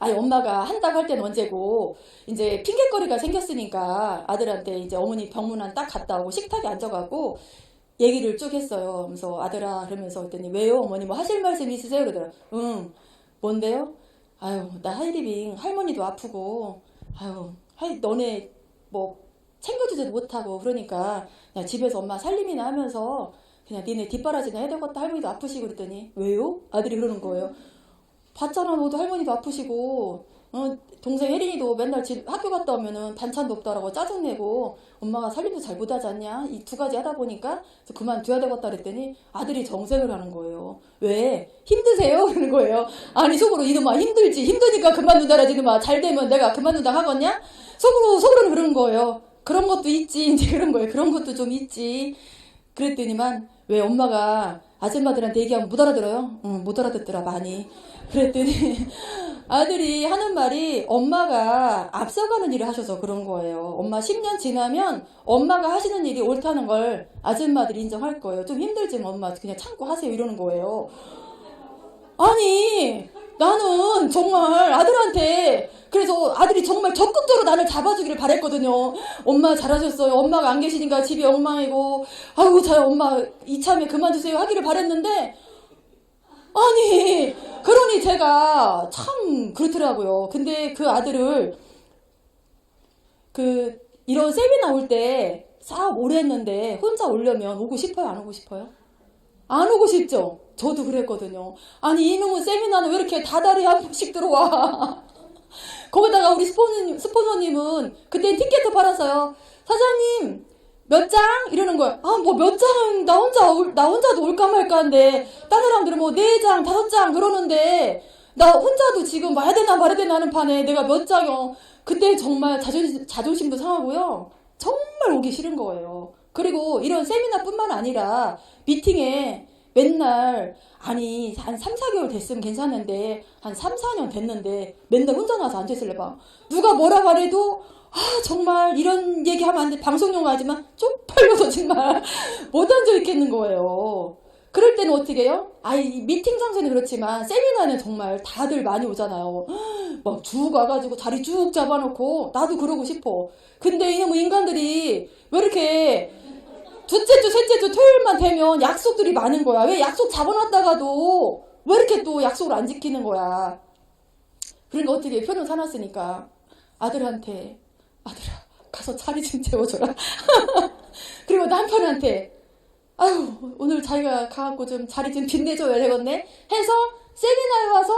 아니 엄마가 한다고 할 때는 언제고 이제 핑계거리가 생겼으니까 아들한테 이제 어머니 병문안 딱 갔다 오고 식탁에 앉아가고 얘기를 쭉 했어요. 그래서 아들아 그러면서 그랬더니 왜요 어머니 뭐 하실 말씀 있으세요? 그러더라. 응 뭔데요? 아유 나 하이리빙 할머니도 아프고 아유 너네 뭐 챙겨주지도 못하고 그러니까 나 집에서 엄마 살림이나 하면서 그냥 니네 뒷바라지나 해야 되겠다 할머니도 아프시고 그랬더니 왜요? 아들이 그러는 거예요. 봤잖아 너도 할머니도 아프시고 동생 혜린이도 맨날 집 학교 갔다 오면은 반찬도 없다라고 짜증내고 엄마가 살림도 잘 못하지 않냐 이 두 가지 하다 보니까 그래서 그만둬야 되겠다 그랬더니 아들이 정색을 하는 거예요. 왜? 힘드세요? 그러는 거예요. 아니 속으로 이놈아 힘들지 힘드니까 그만둔다라지 이놈아 잘 되면 내가 그만둔다 하겠냐? 속으로는 그러는 거예요. 그런 것도 있지 이제 그런 거예요. 그런 것도 좀 있지. 그랬더니만 왜 엄마가 아줌마들한테 얘기하면 못 알아들어요? 응, 못 알아듣더라 많이. 그랬더니 아들이 하는 말이 엄마가 앞서가는 일을 하셔서 그런 거예요. 엄마 10년 지나면 엄마가 하시는 일이 옳다는 걸 아줌마들이 인정할 거예요. 좀 힘들지만 엄마 그냥 참고 하세요 이러는 거예요. 아니 나는 정말 아들한테 그래서 아들이 정말 적극적으로 나를 잡아주기를 바랬거든요. 엄마 잘하셨어요. 엄마가 안 계시니까 집이 엉망이고 아이고 잘 엄마 이참에 그만두세요 하기를 바랬는데 아니 그러니 제가 참 그렇더라고요. 근데 그 아들을 그 이런 세미나 올 때 사업 오래 했는데 혼자 오려면 오고 싶어요 안 오고 싶어요? 안 오고 싶죠? 저도 그랬거든요. 아니 이놈의 세미나는 왜 이렇게 다달이 한 번씩 들어와. 거기다가 우리 스포너님은 그때 티켓도 팔았어요. 사장님 몇 장? 이러는 거야. 아 뭐 몇 장은 나 혼자도 올까 말까 한데 다른 사람들은 뭐 4장 5장 그러는데 나 혼자도 지금 말해야 되나 말해야 되나 하는 판에 내가 몇 장이요. 그때 정말 자존심도 상하고요. 정말 오기 싫은 거예요. 그리고 이런 세미나뿐만 아니라 미팅에 맨날 아니 한 3, 4개월 됐으면 괜찮은데 한 3, 4년 됐는데 맨날 혼자 나와서 앉아있을래 봐. 누가 뭐라 말해도 아 정말 이런 얘기하면 안 돼. 방송용 하지만 쪽팔려서 정말 못 앉아있겠는 거예요. 그럴 때는 어떻게 해요? 아이 미팅 장소는 그렇지만 세미나는 정말 다들 많이 오잖아요. 막 쭉 와가지고 자리 쭉 잡아놓고 나도 그러고 싶어. 근데 이놈의 인간들이 왜 이렇게 둘째 주, 셋째 주 토요일만 되면 약속들이 많은 거야. 왜 약속 잡아놨다가도 왜 이렇게 또 약속을 안 지키는 거야. 그러니까 어떻게 표는 사놨으니까 아들한테 아들아 가서 자리 좀 채워줘라. 그리고 남편한테 아유 오늘 자기가 가갖고 좀 자리 좀 빛내줘야 되겠네 해서 세미나에 와서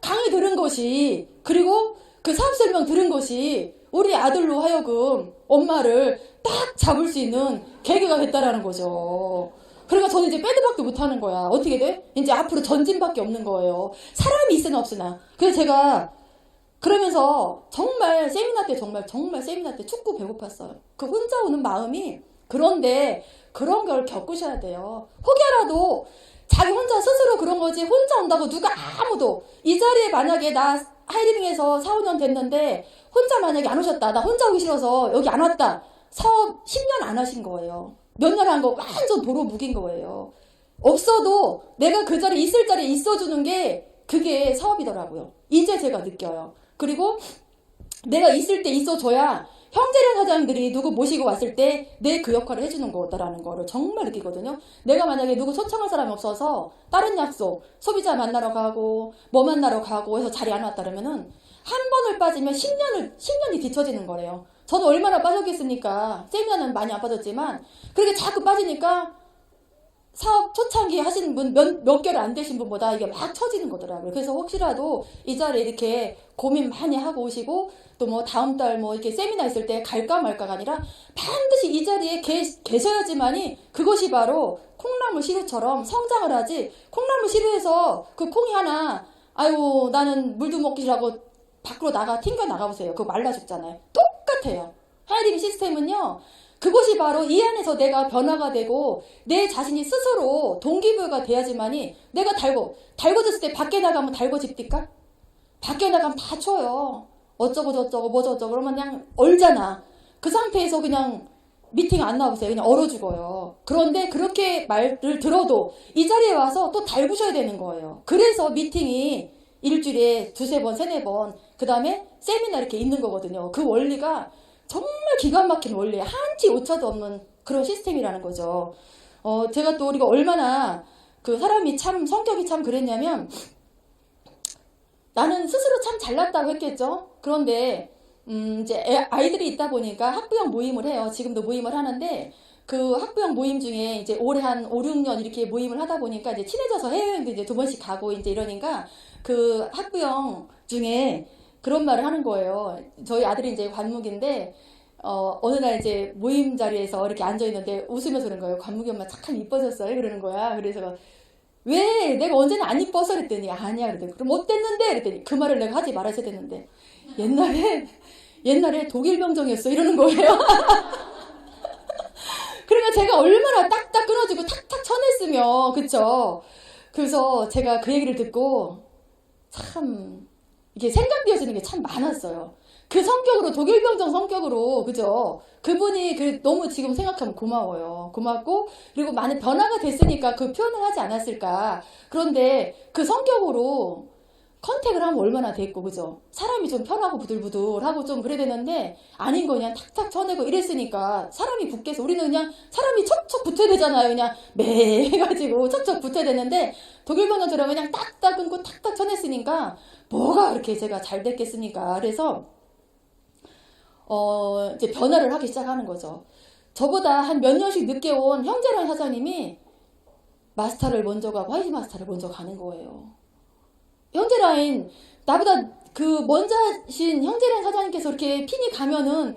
강의 들은 것이 그리고 그 사업 설명 들은 것이 우리 아들로 하여금 엄마를 딱 잡을 수 있는 계기가 됐다라는 거죠. 그러니까 저는 이제 빼도 박도 못하는 거야. 어떻게 돼? 이제 앞으로 전진밖에 없는 거예요. 사람이 있으나 없으나. 그래서 제가 그러면서 정말 세미나 때 정말 세미나 때 축구 배고팠어요. 그 혼자 오는 마음이 그런데 그런 걸 겪으셔야 돼요. 혹여라도 자기 혼자 스스로 그런 거지 혼자 온다고 누가 아무도 이 자리에 만약에 나 하이리빙에서 4, 5년 됐는데 혼자 만약에 안 오셨다. 나 혼자 오기 싫어서 여기 안 왔다. 사업 10년 안 하신 거예요. 몇 년 한 거 완전 도로 묵인 거예요. 없어도 내가 그 자리에 있을 자리에 있어주는 게 그게 사업이더라고요. 이제 제가 느껴요. 그리고 내가 있을 때 있어줘야 형제련 사장님들이 누구 모시고 왔을 때 내 그 역할을 해주는 거다라는 거를 정말 느끼거든요. 내가 만약에 누구 초청할 사람이 없어서 다른 약속, 소비자 만나러 가고 뭐 만나러 가고 해서 자리 안 왔다 그러면은 한 번을 빠지면 10년이 뒤처지는 거래요. 저는 얼마나 빠졌겠습니까? 세미나는 많이 안 빠졌지만 그렇게 자꾸 빠지니까 사업 초창기 하신 분 몇 개월 안 되신 분보다 이게 막 처지는 거더라고요. 그래서 혹시라도 이 자리에 이렇게 고민 많이 하고 오시고 또 뭐 다음 달 뭐 이렇게 세미나 있을 때 갈까 말까가 아니라 반드시 이 자리에 계셔야지만이 그것이 바로 콩나물 시루처럼 성장을 하지. 콩나물 시루에서 그 콩이 하나 아유 나는 물도 먹기 싫어하고 밖으로 튕겨 나가보세요. 그거 말라 죽잖아요. 똑같아요. 하이리빙 시스템은요. 그것이 바로 이 안에서 내가 변화가 되고 내 자신이 스스로 동기부여가 돼야지만이 내가 달궈졌을 때 밖에 나가면 달궈집니까? 밖에 나가면 다 쳐요. 어쩌고 저쩌고 뭐 저쩌고 그러면 그냥 얼잖아. 그 상태에서 그냥 미팅 안 나오세요. 그냥 얼어 죽어요. 그런데 그렇게 말을 들어도 이 자리에 와서 또 달구셔야 되는 거예요. 그래서 미팅이 일주일에 2-3번, 3-4번 그 다음에 세미나 이렇게 있는 거거든요. 그 원리가 정말 기가 막힌 원리예요. 한치 오차도 없는 그런 시스템이라는 거죠. 제가 또 우리가 얼마나 그 사람이 참 성격이 참 그랬냐면 나는 스스로 참 잘났다고 했겠죠. 그런데 이제 아이들이 있다 보니까 학부형 모임을 해요. 지금도 모임을 하는데 그 학부형 모임 중에 이제 올해 한 5, 6년 이렇게 모임을 하다 보니까 이제 친해져서 해외여행도 이제 2번씩 가고 이제 이러니까 그 학부형 중에 그런 말을 하는 거예요. 저희 아들이 이제 관묵인데 어느 날 이제 모임 자리에서 이렇게 앉아 있는데 웃으면서 그런 거예요. 관묵이 엄마 참 이뻐졌어요. 그러는 거야. 그래서 왜 내가 언제는 안 이뻐서 그랬더니 아니야 그랬더니 그럼 어땠는데 그랬더니 그 말을 내가 하지 말았어야 됐는데 옛날에 독일 병정이었어 이러는 거예요. 그러니까 제가 얼마나 딱딱 끊어지고 탁탁 쳐냈으면 그쵸. 그래서 제가 그 얘기를 듣고 참 이게 생각되어지는 게 참 많았어요. 그 성격으로 독일 병정 성격으로 그죠. 그분이 너무 지금 생각하면 고마워요. 고맙고 그리고 많은 변화가 됐으니까 그 표현을 하지 않았을까. 그런데 그 성격으로 컨택을 하면 얼마나 됐고 그죠. 사람이 좀 편하고 부들부들하고 좀 그래야 되는데 아닌 거 그냥 탁탁 쳐내고 이랬으니까 사람이 붙겠어. 우리는 그냥 사람이 척척 붙어야 되잖아요. 그냥 매 해가지고 척척 붙어야 되는데 독일 번호처럼 그냥 딱딱 끊고 탁탁 쳐냈으니까 뭐가 그렇게 제가 잘 됐겠습니까. 그래서 이제 변화를 하기 시작하는 거죠. 저보다 한 몇 년씩 늦게 온 형제란 사장님이 마스터를 먼저 가고 화이트 마스터를 먼저 가는 거예요. 형제라인 나보다 그 먼저 하신 형제라인 사장님께서 이렇게 핀이 가면은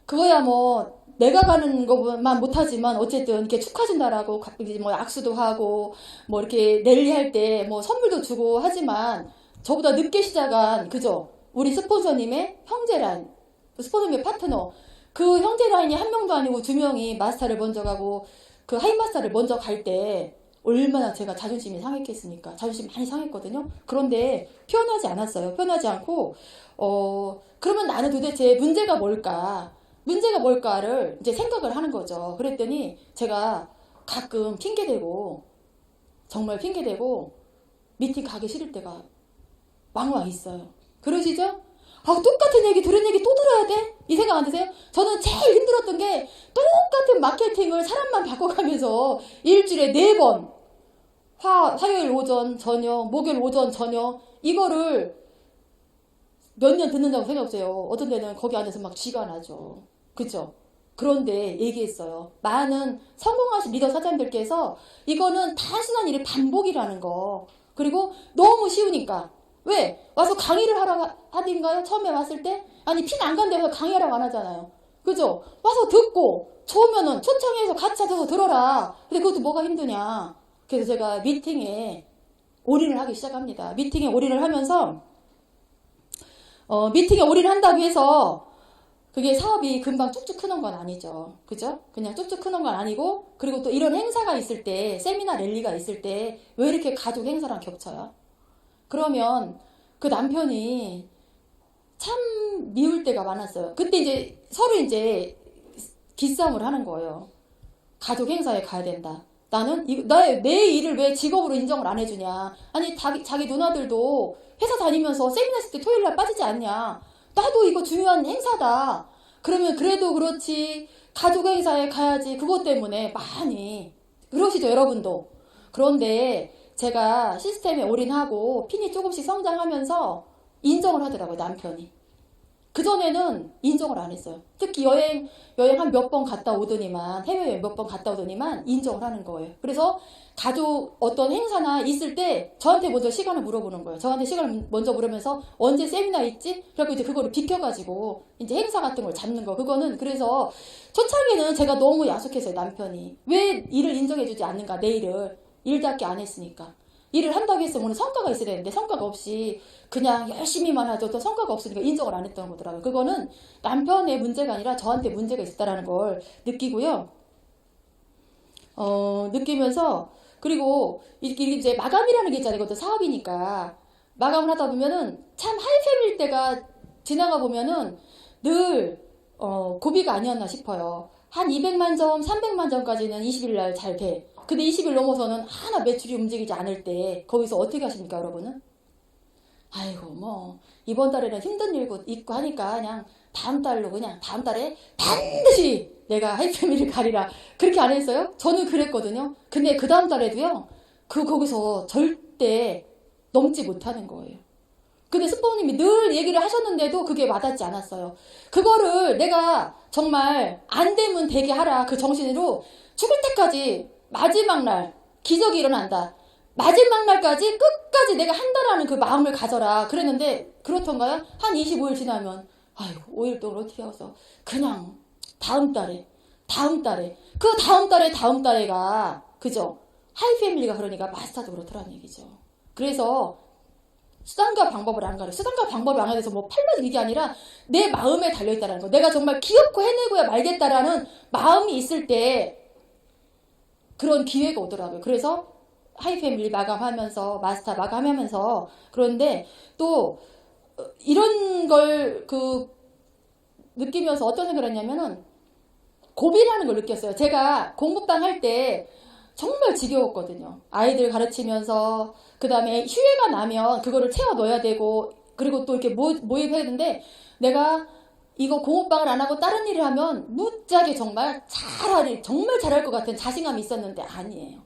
그거야 뭐 내가 가는 것만 못하지만 어쨌든 이렇게 축하준다라고 이제 뭐 악수도 하고 뭐 이렇게 랠리 할 때 뭐 선물도 주고 하지만 저보다 늦게 시작한 그죠 우리 스폰서님의 형제라인 스폰서님의 파트너 그 형제라인이 한 명도 아니고 2명이 마스터를 먼저 가고 그 하이 마스터를 먼저 갈 때 얼마나 제가 자존심이 상했겠습니까? 자존심 많이 상했거든요. 그런데 표현하지 않았어요. 표현하지 않고 그러면 나는 도대체 문제가 뭘까? 문제가 뭘까를 이제 생각을 하는 거죠. 그랬더니 제가 가끔 핑계대고 정말 핑계대고 미팅 가기 싫을 때가 왕왕 있어요. 그러시죠? 똑같은 얘기 들은 얘기 또 들어야 돼? 이 생각 안 드세요? 저는 제일 힘들었던 게 똑같은 마케팅을 사람만 바꿔가면서 일주일에 4번 화요일 오전 저녁 목요일 오전 저녁 이거를 몇 년 듣는다고 생각해보세요. 어떤 데는 거기 안에서 막 쥐가 나죠. 그쵸? 그런데 얘기했어요. 많은 성공하신 리더 사장님들께서 이거는 단순한 일의 반복이라는 거. 그리고 너무 쉬우니까 왜? 와서 강의를 하러 하든가요? 처음에 왔을 때? 아니 핀 안 간다고 해서 강의하라고 안 하잖아요. 그죠? 와서 듣고 좋으면은 초청해서 같이 앉아서 들어라. 근데 그것도 뭐가 힘드냐. 그래서 제가 미팅에 올인을 하기 시작합니다. 미팅에 올인을 하면서 미팅에 올인을 한다고 해서 그게 사업이 금방 쭉쭉 크는 건 아니죠. 그죠? 그냥 쭉쭉 크는 건 아니고 그리고 또 이런 행사가 있을 때 세미나 랠리가 있을 때 왜 이렇게 가족 행사랑 겹쳐요? 그러면 그 남편이 참 미울 때가 많았어요. 그때 이제 서로 이제 기싸움을 하는 거예요. 가족 행사에 가야 된다. 나는 내 일을 왜 직업으로 인정을 안 해주냐. 아니 자기 누나들도 회사 다니면서 세미나 했을 때 토요일 날 빠지지 않냐. 나도 이거 중요한 행사다. 그러면 그래도 그렇지 가족 행사에 가야지. 그것 때문에 많이 그러시죠 여러분도. 그런데 제가 시스템에 올인하고 핀이 조금씩 성장하면서 인정을 하더라고요 남편이. 그전에는 인정을 안 했어요. 특히 여행 한 몇 번 갔다 오더니만 해외여행 몇 번 갔다 오더니만 인정을 하는 거예요. 그래서 가족 어떤 행사나 있을 때 저한테 먼저 시간을 물어보는 거예요. 저한테 시간을 먼저 물으면서 언제 세미나 있지? 그래서 이제 그거를 비켜가지고 이제 행사 같은 걸 잡는 거. 그거는 그래서 초창기는 제가 너무 야속했어요 남편이. 왜 일을 인정해주지 않는가 내 일답게 안 했으니까. 일을 한다고 했으면 오늘 성과가 있어야 되는데 성과가 없이 그냥 열심히만 하죠. 또 성과가 없으니까 인정을 안 했던 거더라고요. 그거는 남편의 문제가 아니라 저한테 문제가 있었다는 걸 느끼고요. 느끼면서 그리고 이제 마감이라는 게 있잖아요. 이것도 사업이니까 마감을 하다 보면은 참 하이패밀 때가 지나가 보면은 늘 고비가 아니었나 싶어요. 한 200만 점, 300만 점까지는 20일 날 잘 돼. 근데 20일 넘어서는 하나 매출이 움직이지 않을 때 거기서 어떻게 하십니까 여러분은? 아이고 뭐 이번 달에는 힘든 일도 있고 하니까 그냥 다음 달로 그냥 다음 달에 반드시 내가 하이패밀리 가리라. 그렇게 안 했어요? 저는 그랬거든요. 근데 그 다음 달에도요. 거기서 절대 넘지 못하는 거예요. 근데 스포님이 늘 얘기를 하셨는데도 그게 와닿지 않았어요. 그거를 내가 정말 안 되면 되게 하라 그 정신으로 죽을 때까지 마지막 날 기적이 일어난다. 마지막 날까지 끝까지 내가 한다라는 그 마음을 가져라. 그랬는데 그렇던가요? 한 25일 지나면 아이고 5일 동안 어떻게 하고서 그냥 다음 달에 그 다음 달에가 그죠? 하이패밀리가 그러니까 마스터도 그렇더라는 얘기죠. 그래서 수단과 방법을 안 가려. 수단과 방법을 안 가려서 뭐 팔만 이게 아니라 내 마음에 달려있다는 거. 내가 정말 기어코 해내고야 말겠다라는 마음이 있을 때 그런 기회가 오더라고요. 그래서 하이패밀리 마감하면서 마스터 마감하면서 그런데 또 이런 걸 느끼면서 어떤 생각을 했냐면은 고비라는 걸 느꼈어요. 제가 공부방 할 때 정말 지겨웠거든요. 아이들 가르치면서 그 다음에 휴회가 나면 그거를 채워 넣어야 되고 그리고 또 이렇게 모입해야 되는데 내가 이거 공부방을 안 하고 다른 일을 하면 무지하게 정말 정말 잘할 것 같은 자신감이 있었는데 아니에요.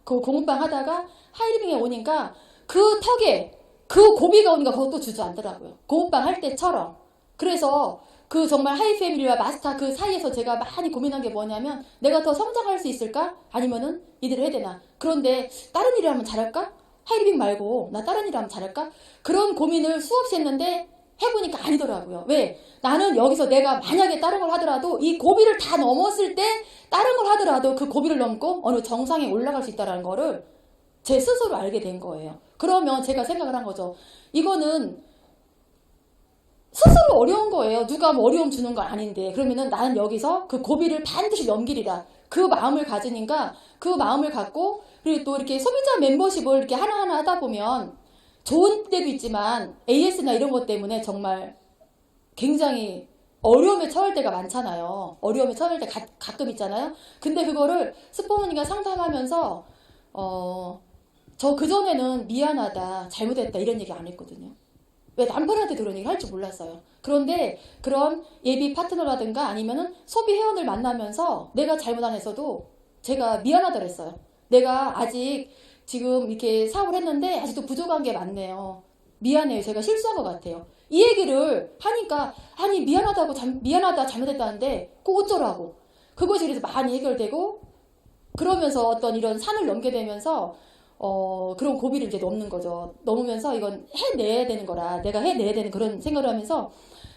그 공부방 하다가 하이리빙에 오니까 그 턱에 그 고비가 오니까 그것도 주저앉더라고요. 공부방 할 때처럼. 그래서 그 정말 하이패밀리와 마스터 그 사이에서 제가 많이 고민한 게 뭐냐면 내가 더 성장할 수 있을까? 아니면은 이대로 해야 되나? 그런데 다른 일을 하면 잘할까? 하이리빙 말고 나 다른 일을 하면 잘할까? 그런 고민을 수없이 했는데 해보니까 아니더라고요. 왜? 나는 여기서 내가 만약에 다른 걸 하더라도 이 고비를 다 넘었을 때 다른 걸 하더라도 그 고비를 넘고 어느 정상에 올라갈 수 있다는 거를 제 스스로 알게 된 거예요. 그러면 제가 생각을 한 거죠. 이거는 스스로 어려운 거예요. 누가 뭐 어려움 주는 건 아닌데. 그러면은 나는 여기서 그 고비를 반드시 넘기리라. 그 마음을 가지니까 그 마음을 갖고 그리고 또 이렇게 소비자 멤버십을 이렇게 하나하나 하다 보면 좋은 때도 있지만 AS나 이런 것 때문에 정말 굉장히 어려움에 처할 때가 많잖아요. 어려움에 처할 때 가끔 있잖아요. 근데 그거를 스포너니가 상담하면서 저 그전에는 미안하다, 잘못했다 이런 얘기 안 했거든요. 왜 남편한테 그런 얘기 할 줄 몰랐어요. 그런데 그런 예비 파트너라든가 아니면은 소비 회원을 만나면서 내가 잘못 안 했어도 제가 미안하다 그랬어요. 내가 아직 지금 이렇게 사업을 했는데 아직도 부족한 게 많네요. 미안해요. 제가 실수한 것 같아요. 이 얘기를 하니까 아니 미안하다 잘못했다는데 꼭 어쩌라고. 그것이 그래서 많이 해결되고 그러면서 어떤 이런 산을 넘게 되면서 그런 고비를 이제 넘는 거죠. 넘으면서 이건 해내야 되는 거라. 내가 해내야 되는 그런 생각을 하면서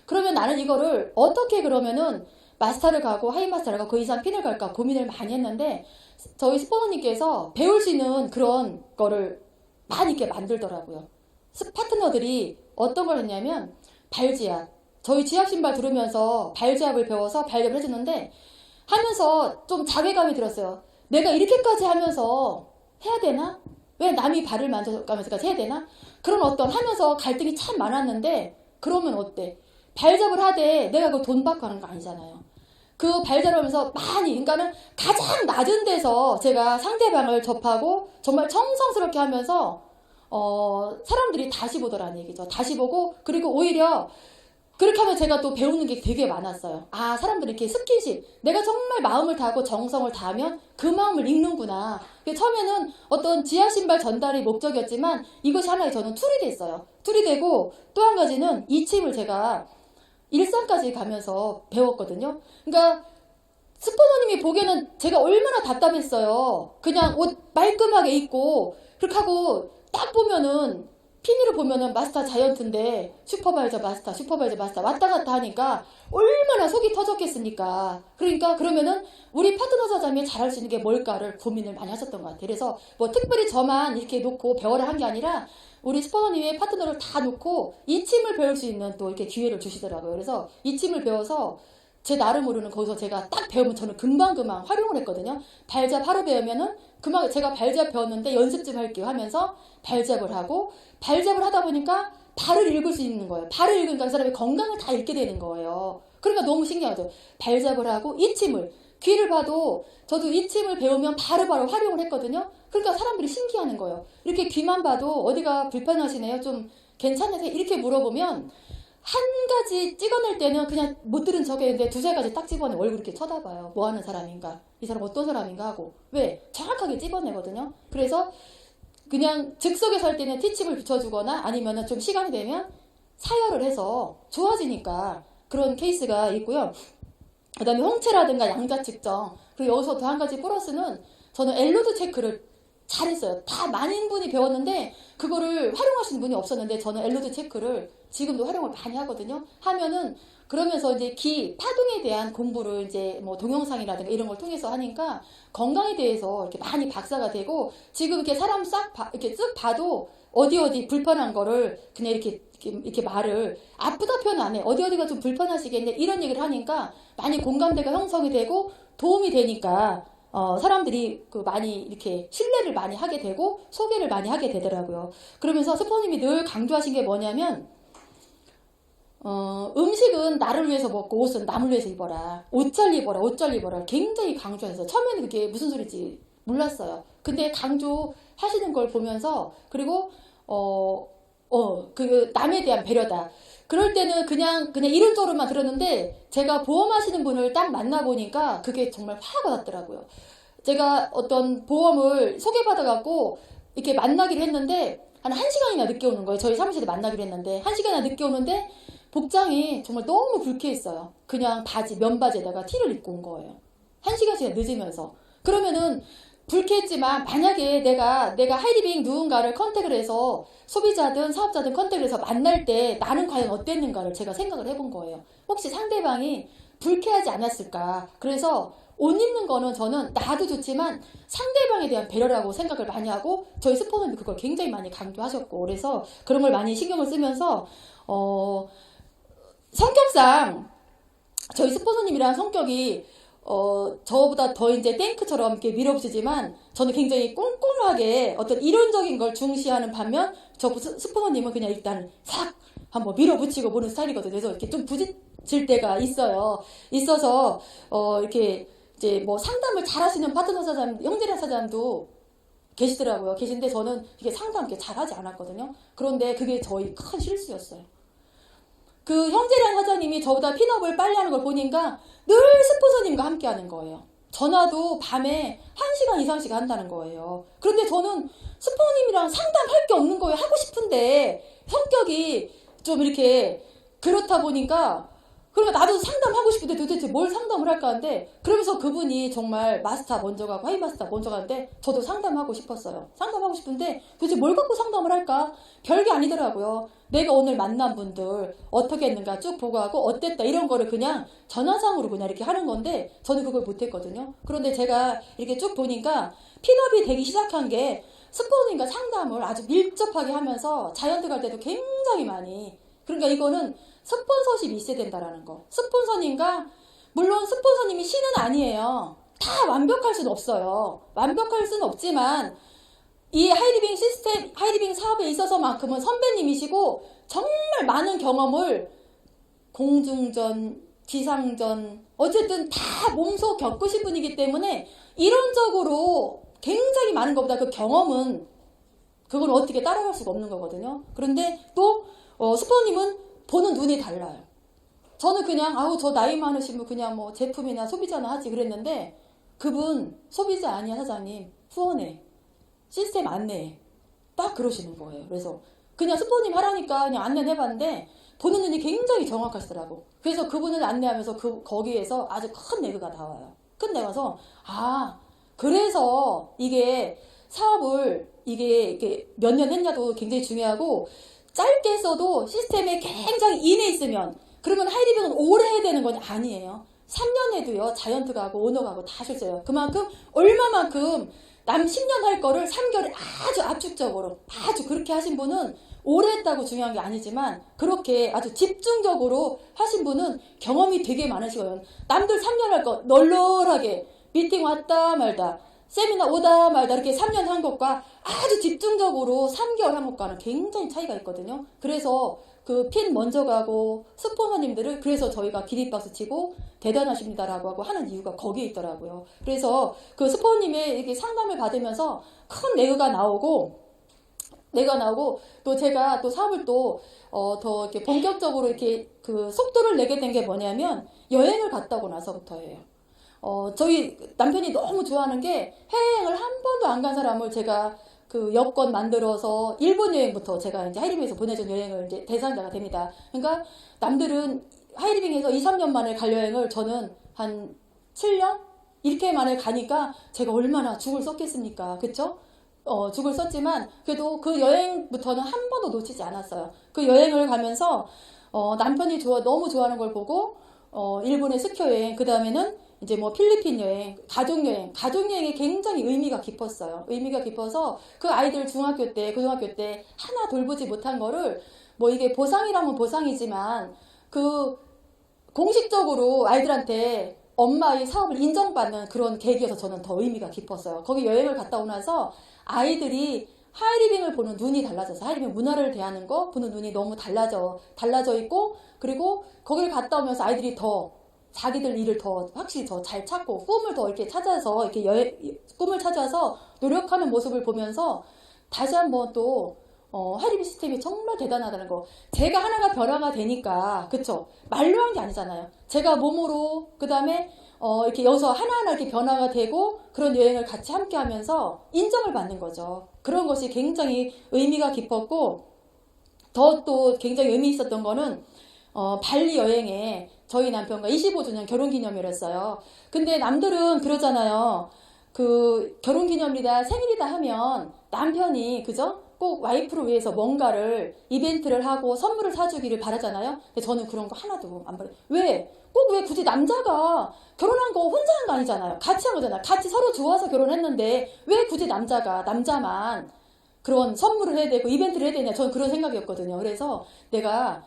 그러면 나는 이거를 어떻게 그러면은 마스터를 가고 하이마스터를 가고 그 이상 핀을 갈까 고민을 많이 했는데 저희 스포너님께서 배울 수 있는 그런 거를 많이 이렇게 만들더라고요. 파트너들이 어떤 걸 했냐면 발지압. 저희 지압 신발 들으면서 발지압을 배워서 발지압을 해주는데 하면서 좀 자괴감이 들었어요. 내가 이렇게까지 하면서 해야 되나? 왜 남이 발을 만져가면서까지 해야 되나? 그런 어떤 하면서 갈등이 참 많았는데 그러면 어때? 발잡을 하되 내가 그 돈 받고 하는 거 아니잖아요. 그 발잡을 하면서 많이 그러니까는 가장 낮은 데서 제가 상대방을 접하고 정말 정성스럽게 하면서 사람들이 다시 보더라는 얘기죠. 다시 보고 그리고 오히려 그렇게 하면 제가 또 배우는 게 되게 많았어요. 아, 사람들이 이렇게 스킨십. 내가 정말 마음을 다하고 정성을 다하면 그 마음을 읽는구나. 처음에는 어떤 지하 신발 전달이 목적이었지만 이것이 하나의 저는 툴이 됐어요. 툴이 되고 또 한 가지는 이침을 제가 일산까지 가면서 배웠거든요. 그러니까 스포너님이 보기에는 제가 얼마나 답답했어요. 그냥 옷 말끔하게 입고 그렇게 하고 딱 보면은 피니를 보면은 마스터 자이언트인데 슈퍼바이저 마스터 왔다 갔다 하니까 얼마나 속이 터졌겠습니까. 그러니까 그러면은 우리 파트너 사장이 잘할 수 있는 게 뭘까를 고민을 많이 하셨던 것 같아요. 그래서 뭐 특별히 저만 이렇게 놓고 배워라 한 게 아니라 우리 스포너님의 파트너를 다 놓고 이침을 배울 수 있는 또 이렇게 기회를 주시더라고요. 그래서 이침을 배워서 제 나름으로는 거기서 제가 딱 배우면 저는 금방 활용을 했거든요. 발잡 하루 배우면은 금방 제가 발잡 배웠는데 연습 좀 할게요 하면서 발잡을 하고 발잡을 하다 보니까 발을 읽을 수 있는 거예요. 발을 읽으니까 그 사람의 건강을 다 읽게 되는 거예요. 그러니까 너무 신기하죠. 발잡을 하고 이침을 귀를 봐도 저도 이침을 배우면 바로바로 활용을 했거든요. 그러니까 사람들이 신기하는 거예요. 이렇게 귀만 봐도 어디가 불편하시네요. 좀 괜찮으세요? 이렇게 물어보면 한 가지 찍어낼 때는 그냥 못 들은 척했는데 두세 가지 딱 집어내 얼굴 이렇게 쳐다봐요. 뭐 하는 사람인가? 이 사람 어떤 사람인가 하고. 왜? 정확하게 집어내거든요. 그래서 그냥 즉석에서 할 때는 티칩을 붙여주거나 아니면은 좀 시간이 되면 사열을 해서 좋아지니까 그런 케이스가 있고요. 그 다음에 홍채라든가 양자 측정. 그리고 여기서 또 한 가지 플러스는 저는 엘로드 체크를 잘했어요. 다 많은 분이 배웠는데 그거를 활용하시는 분이 없었는데 저는 엘로드 체크를 지금도 활용을 많이 하거든요. 하면은 그러면서 이제 파동에 대한 공부를 이제 뭐 동영상이라든가 이런 걸 통해서 하니까 건강에 대해서 이렇게 많이 박사가 되고 지금 이렇게 사람 이렇게 쓱 봐도 어디 불편한 거를 그냥 이렇게 말을 아프다 표현 안 해. 어디가 좀 불편하시겠네. 이런 얘기를 하니까 많이 공감대가 형성이 되고 도움이 되니까 사람들이 많이 이렇게 신뢰를 많이 하게 되고 소개를 많이 하게 되더라고요. 그러면서 스포님이 늘 강조하신 게 뭐냐면 음식은 나를 위해서 먹고 옷은 남을 위해서 입어라. 옷 잘 입어라. 굉장히 강조해서 처음에는 그게 무슨 소리지 몰랐어요. 근데 강조하시는 걸 보면서 그리고 그 남에 대한 배려다. 그럴 때는 그냥 이론적으로만 들었는데 제가 보험하시는 분을 딱 만나보니까 그게 정말 화가 났더라고요. 제가 어떤 보험을 소개받아갖고 이렇게 만나기로 했는데 한 1시간이나 늦게 오는 거예요. 저희 사무실에 만나기로 했는데 1시간이나 늦게 오는데 복장이 정말 너무 불쾌했어요. 그냥 면바지에다가 티를 입고 온 거예요. 1시간씩 늦으면서. 그러면은 불쾌했지만 만약에 내가 하이리빙 누군가를 컨택을 해서 소비자든 사업자든 컨택을 해서 만날 때 나는 과연 어땠는가를 제가 생각을 해본 거예요. 혹시 상대방이 불쾌하지 않았을까. 그래서 옷 입는 거는 저는 나도 좋지만 상대방에 대한 배려라고 생각을 많이 하고 저희 스포너도 그걸 굉장히 많이 강조하셨고 그래서 그런 걸 많이 신경을 쓰면서 성격상 저희 스포너님이랑 성격이 저보다 더 이제 탱크처럼 이렇게 밀어붙이지만 저는 굉장히 꼼꼼하게 어떤 이론적인 걸 중시하는 반면 저 스포너님은 그냥 일단 싹 한번 밀어붙이고 보는 스타일이거든요. 그래서 이렇게 좀 부딪힐 때가 있어서 이렇게 이제 뭐 상담을 잘하시는 파트너 사장, 형제란 사장도 계시더라고요. 계신데 저는 이게 상담 이렇게 잘하지 않았거든요. 그런데 그게 저희 큰 실수였어요. 그 형제란 사장님이 저보다 핀업을 빨리 하는 걸 보니까 늘 스폰서님과 함께 하는 거예요. 전화도 밤에 1시간 이상씩 한다는 거예요. 그런데 저는 스폰서님이랑 상담할 게 없는 거예요. 하고 싶은데 성격이 좀 이렇게 그렇다 보니까 그러니까 나도 상담하고 싶은데 도대체 뭘 상담을 할까 하는데 그러면서 그분이 정말 마스터 먼저 가고 하이 마스터 먼저 가는데 저도 상담하고 싶었어요. 상담하고 싶은데 도대체 뭘 갖고 상담을 할까? 별게 아니더라고요. 내가 오늘 만난 분들 어떻게 했는가 쭉 보고 하고 어땠다 이런 거를 그냥 전화상으로 그냥 이렇게 하는 건데 저는 그걸 못했거든요. 그런데 제가 이렇게 쭉 보니까 핀업이 되기 시작한 게 스폰서님과 상담을 아주 밀접하게 하면서 자이언트 갈 때도 굉장히 많이 그러니까 이거는 스폰서십이 있어야 된다라는 거. 스폰서님과 물론 스폰서님이 신은 아니에요. 다 완벽할 수는 없어요. 완벽할 수는 없지만 이 하이리빙 시스템, 하이리빙 사업에 있어서만큼은 선배님이시고 정말 많은 경험을 공중전, 지상전 어쨌든 다 몸소 겪으신 분이기 때문에 이론적으로 굉장히 많은 것보다 그 경험은 그걸 어떻게 따라갈 수가 없는 거거든요. 그런데 또 스폰님은 보는 눈이 달라요. 저는 그냥 저 나이 많으신 분 그냥 뭐 제품이나 소비자나 하지 그랬는데 그분 소비자 아니야 사장님 후원해 시스템 안내해 딱 그러시는 거예요. 그래서 그냥 스폰님 하라니까 그냥 안내를 해봤는데 보는 눈이 굉장히 정확하시더라고. 그래서 그분을 안내하면서 거기에서 아주 큰 내가 나와요. 큰 내가서 그래서 이게 사업을 이게 몇 년 했냐도 굉장히 중요하고 짧게 써도 시스템에 굉장히 인해 있으면 그러면 하이리빙은 오래 해야 되는 건 아니에요. 3년 해도요. 자이언트 가고 오너 가고 다 실수해요. 그만큼 얼마만큼 남 10년 할 거를 3개월에 아주 압축적으로 아주 그렇게 하신 분은 오래 했다고 중요한 게 아니지만 그렇게 아주 집중적으로 하신 분은 경험이 되게 많으시거든요. 남들 3년 할 거 널널하게 미팅 왔다 말다 세미나 오다 말다 이렇게 3년 한 것과 아주 집중적으로 3개월 한 것과는 굉장히 차이가 있거든요. 그래서 그 핀 먼저 가고 스폰서님들을 그래서 저희가 기립박수 치고 대단하십니다라고 하고 하는 이유가 거기에 있더라고요. 그래서 그 스폰서님의 이렇게 상담을 받으면서 큰 내용가 나오고 내가 나오고 또 제가 또 사업을 또 더 이렇게 본격적으로 이렇게 그 속도를 내게 된 게 뭐냐면 여행을 갔다 오고 나서부터예요. 저희 남편이 너무 좋아하는 게 해외여행을 한 번도 안 간 사람을 제가 그 여권 만들어서 일본 여행부터 제가 이제 하이리빙에서 보내준 여행을 이제 대상자가 됩니다. 그러니까 남들은 하이리빙에서 2, 3년 만에 갈 여행을 저는 한 7년? 이렇게 만에 가니까 제가 얼마나 죽을 썼겠습니까? 그쵸? 죽을 썼지만 그래도 그 여행부터는 한 번도 놓치지 않았어요. 그 여행을 가면서 남편이 너무 좋아하는 걸 보고 일본의 스키 여행, 그 다음에는 이제 뭐 필리핀 여행, 가족 여행이 굉장히 의미가 깊었어요. 의미가 깊어서 그 아이들 중학교 때, 고등학교 때 하나 돌보지 못한 거를 뭐 이게 보상이라면 보상이지만 그 공식적으로 아이들한테 엄마의 사업을 인정받는 그런 계기여서 저는 더 의미가 깊었어요. 거기 여행을 갔다 오고 나서 아이들이 하이리빙을 보는 눈이 달라져서 하이리빙 문화를 대하는 거 보는 눈이 너무 달라져 있고, 그리고 거기를 갔다 오면서 아이들이 더 자기들 일을 더 확실히 더 잘 찾고 꿈을 더 이렇게 찾아서 꿈을 찾아서 노력하는 모습을 보면서 다시 한번 또 하이리빙 시스템이 정말 대단하다는 거. 제가 하나가 변화가 되니까, 그쵸? 말로 한 게 아니잖아요. 제가 몸으로, 그 다음에 이렇게 여기서 하나하나 이렇게 변화가 되고 그런 여행을 같이 함께 하면서 인정을 받는 거죠. 그런 것이 굉장히 의미가 깊었고, 더 또 굉장히 의미 있었던 거는 발리 여행에 저희 남편과 25주년 결혼기념일이었어요. 근데 남들은 그러잖아요. 그 결혼기념일이다 생일이다 하면 남편이 그죠? 꼭 와이프를 위해서 뭔가를 이벤트를 하고 선물을 사주기를 바라잖아요. 근데 저는 그런 거 하나도 안 바라요. 왜? 꼭 왜 굳이 남자가 결혼한 거 혼자 한 거 아니잖아요. 같이 한 거잖아요. 같이 서로 좋아서 결혼했는데 왜 굳이 남자만 그런 선물을 해야 되고 이벤트를 해야 되냐. 저는 그런 생각이었거든요. 그래서 내가